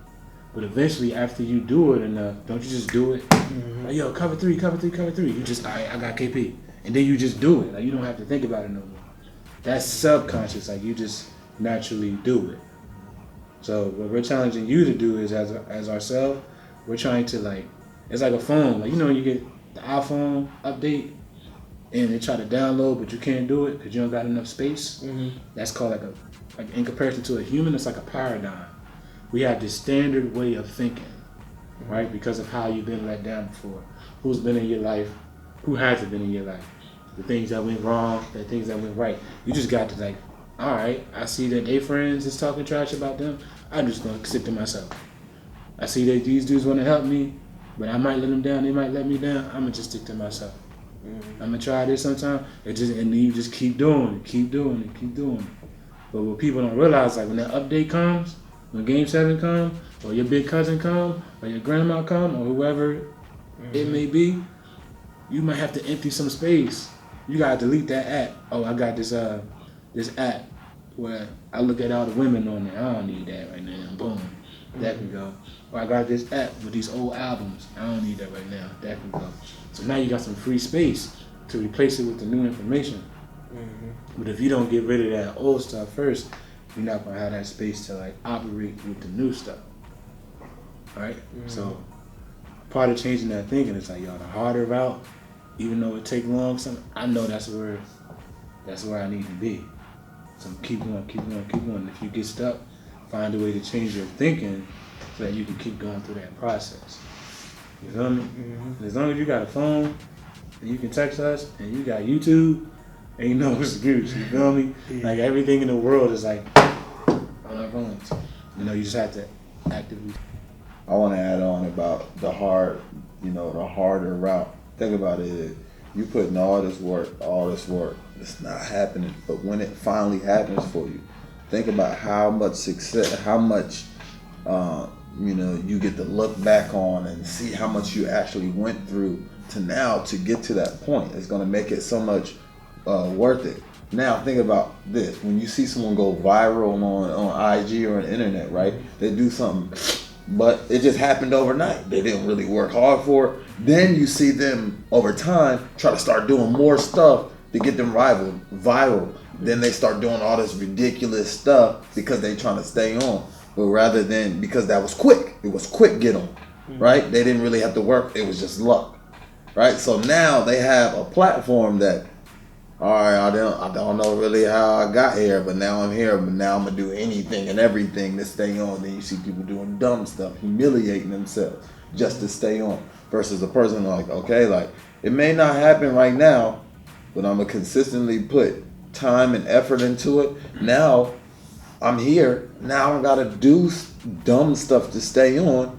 But eventually, after you do it enough, don't you just do it? Like, yo, cover 3. You just, all right, I got KP. And then you just do it. Like, you don't have to think about it no more. That's subconscious. Like, you just naturally do it. So what we're challenging you to do is, as ourselves, we're trying to, like, it's like a phone. Like, you get the iPhone update, and they try to download, but you can't do it because you don't got enough space. That's called like in comparison to a human, it's like a paradigm. We have this standard way of thinking, right? Because of how you've been let down before. Who's been in your life? Who hasn't been in your life? The things that went wrong, the things that went right. You just got to all right, I see that they friends is talking trash about them. I'm just gonna stick to myself. I see that these dudes want to help me, but I might let them down. They might let me down. I'm gonna just stick to myself. I'm gonna try this sometime. And then you just keep doing it, keep doing it, keep doing it. But what people don't realize, like when that update comes, when Game 7 comes, or your big cousin come, or your grandma come, or whoever it may be, you might have to empty some space. You gotta delete that app. Oh, I got this app where I look at all the women on there. I don't need that right now. Boom, that can go. Or I got this app with these old albums. I don't need that right now. That can go. So now you got some free space to replace it with the new information. But if you don't get rid of that old stuff first, you're not gonna have that space to like operate with the new stuff. Right? So part of changing that thinking is like, yo, the harder route, even though it take long, I know that's where I need to be. So keep going, keep going, keep going. If you get stuck, find a way to change your thinking so that you can keep going through that process. You feel me? And as long as you got a phone and you can text us and you got YouTube, ain't no excuse. You feel me? Like everything in the world is like on our phones. You know, you just have to actively. I want to add on about the harder route. Think about it. You putting all this work, it's not happening. But when it finally happens for you, think about how much success, how much, you get to look back on and see how much you actually went through to get to that point. It's going to make it so much worth it. Now think about this. When you see someone go viral on IG or on the internet, right? They do something, but it just happened overnight. They didn't really work hard for it. Then you see them over time try to start doing more stuff to get them viral. Then they start doing all this ridiculous stuff because they trying to stay on. But rather than, because that was quick. It was quick get on, right? They didn't really have to work. It was just luck, right? So now they have a platform that, all right, I don't know really how I got here, but now I'm here. But now I'm gonna do anything and everything to stay on. Then you see people doing dumb stuff, humiliating themselves just to stay on. Versus a person like, okay, like it may not happen right now, but I'm gonna consistently put time and effort into it. Now I'm here. Now I don't gotta do dumb stuff to stay on.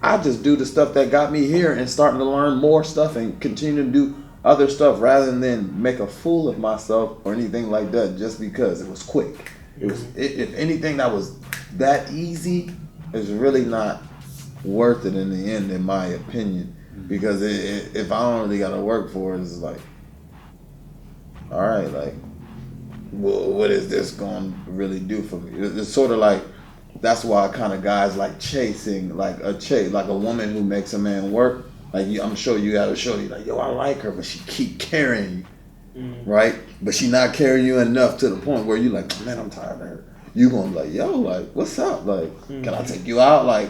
I just do the stuff that got me here and starting to learn more stuff and continue to do other stuff rather than make a fool of myself or anything like that just because it was quick. If anything that was that easy is really not worth it in the end, in my opinion. Because if I don't really got to work for it, it's like, all right, like, well, what is this going to really do for me? It's sort of like, that's why kind of guys like chasing, like a woman who makes a man work. Like I'm sure you got to show you, like, yo, I like her, but she keep carrying you, right? But she not carrying you enough to the point where you like, man, I'm tired of her. You gonna be like, yo, like, what's up? Like, can I take you out? Like,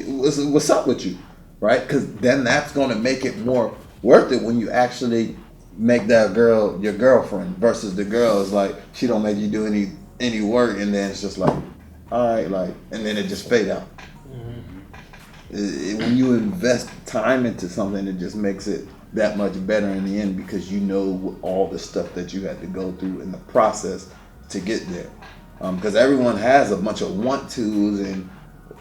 what's up with you, right? Because then that's gonna make it more worth it when you actually make that girl your girlfriend versus the girl is like, she don't make you do any work, and then it's just like, all right, like, and then it just fade out. When you invest time into something, it just makes it that much better in the end because you know all the stuff that you had to go through in the process to get there. Because everyone has a bunch of want tos and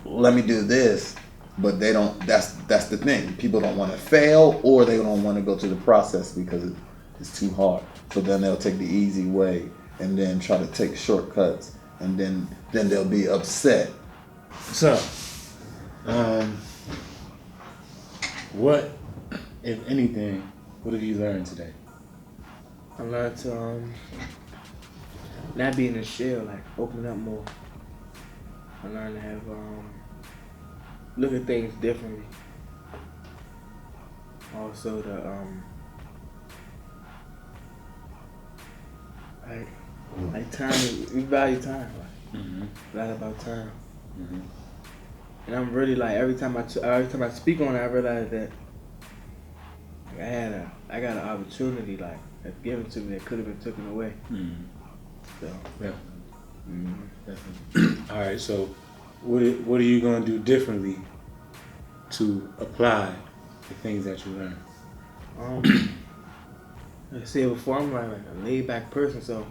let me do this, but they don't. That's the thing. People don't want to fail, or they don't want to go through the process because it's too hard. So then they'll take the easy way and then try to take shortcuts, and then they'll be upset. So, what, if anything, what have you learned today? I learned to not be in a shell, like open up more. I learned to have look at things differently. Also to like time, we value time. Like, a lot about time. And I'm really like every time I speak on it, I realize that like, I got an opportunity like that's given to me that could have been taken away. So yeah. Definitely. All right. So, what are you gonna do differently to apply the things that you learned? Like I said before, I'm like a laid back person, so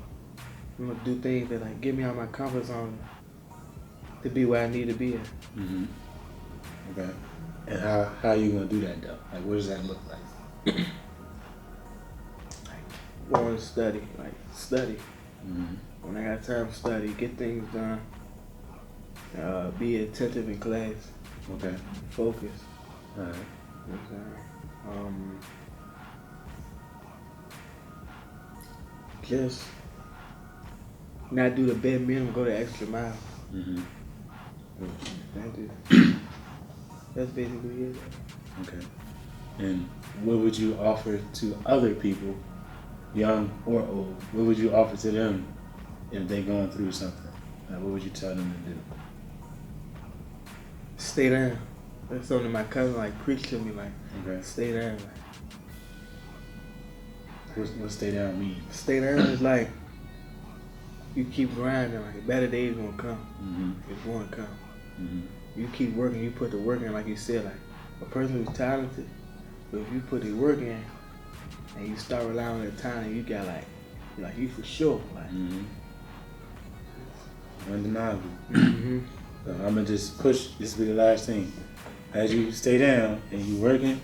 I'm gonna do things that like get me out of my comfort zone to be where I need to be at. Mm-hmm. Okay. And how you gonna do that though? Like, what does that look like? Going to study, like study. Mm-hmm. When I got time to study, get things done. Be attentive in class, Okay. focus. All right. You know what I'm saying? Just not do the bare minimum, go the extra mile. Mm-hmm. That's basically it. Okay. And what would you offer to other people, young or old? What would you offer to them if they're going through something? Like, what would you tell them to do? Stay down. That's something my cousin like preached to me, like Okay. stay down. What stay down mean? Stay down is like you keep grinding, like better days gonna come. Mm-hmm. It's gonna come. Mm-hmm. You keep working, you put the work in, like you said, like a person who's talented, but if you put the work in and you start relying on the talent, you got like you for sure. Like Mm-hmm. Undeniable. mm-hmm. So I'm gonna just push. This will be the last thing. As you stay down and you working,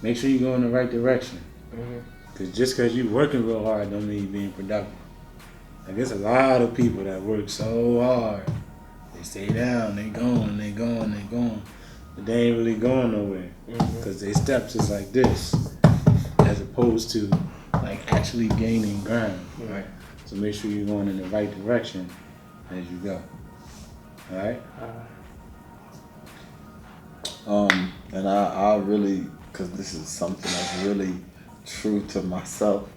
make sure you go in the right direction. Mm-hmm. Cause just cause you working real hard don't mean you being productive. Like there's a lot of people that work so hard. They stay down, they going, but they ain't really going nowhere. Mm-hmm. Cause their steps is like this, as opposed to like actually gaining ground. Right. So make sure you're going in the right direction as you go. All right. And I really, because this is something that's really true to myself,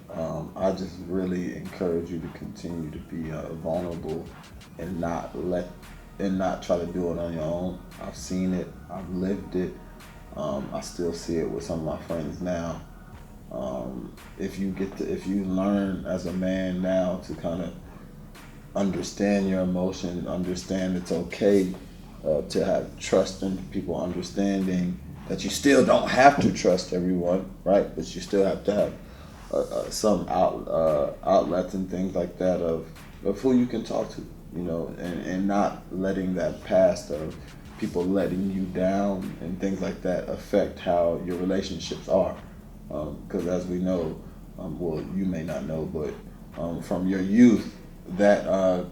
I just really encourage you to continue to be vulnerable and not try to do it on your own. I've seen it, I've lived it, I still see it with some of my friends now. If you learn as a man now to kind of understand your emotion, understand it's okay to have trust in people, understanding that you still don't have to trust everyone, right? But you still have to have some outlets and things like that of who you can talk to, you know, and not letting that past of people letting you down and things like that affect how your relationships are. Because as we know, well, you may not know, but from your youth, that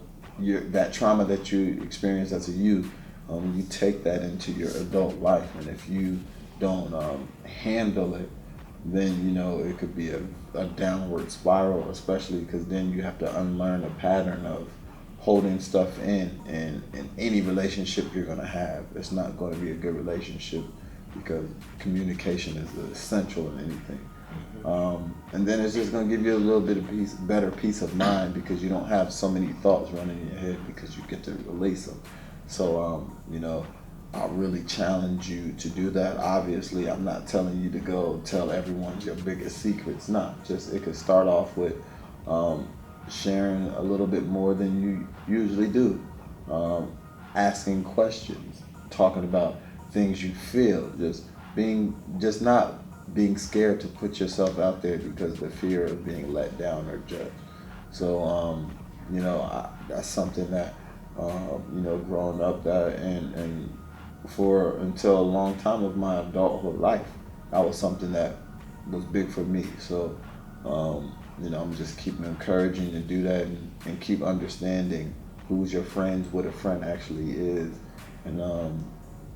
trauma that you experienced as a youth, you take that into your adult life, and if you don't handle it, then you know it could be a downward spiral, especially because then you have to unlearn a pattern of holding stuff in any relationship you're going to have. It's not going to be a good relationship because communication is essential in anything. And then it's just going to give you a little bit of better peace of mind because you don't have so many thoughts running in your head because you get to release them. So, you know, I really challenge you to do that. Obviously, I'm not telling you to go tell everyone your biggest secrets. Not just, it could start off with sharing a little bit more than you usually do. Asking questions, talking about things you feel, just not being scared to put yourself out there because of the fear of being let down or judged. So, you know, that's something that, you know, growing up and for until a long time of my adulthood life, that was something that was big for me. So, you know, I'm just keep encouraging you to do that and keep understanding who's your friends, what a friend actually is, and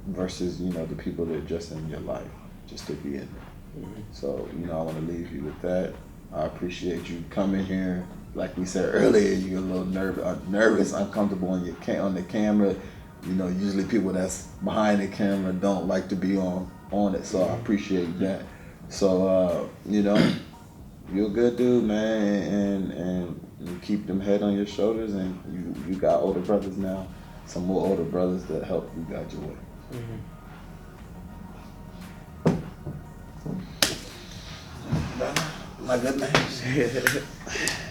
versus, you know, the people that are just in your life, just to be in there. Mm-hmm. So, you know, I want to leave you with that. I appreciate you coming here. Like we said earlier, you're a little nervous, uncomfortable on the camera. You know, usually people that's behind the camera don't like to be on it, so I appreciate that. So, you know, you're a good dude, man, and you keep them head on your shoulders, and you got older brothers now, some more older brothers that help you guide your way. Mm-hmm. My good man.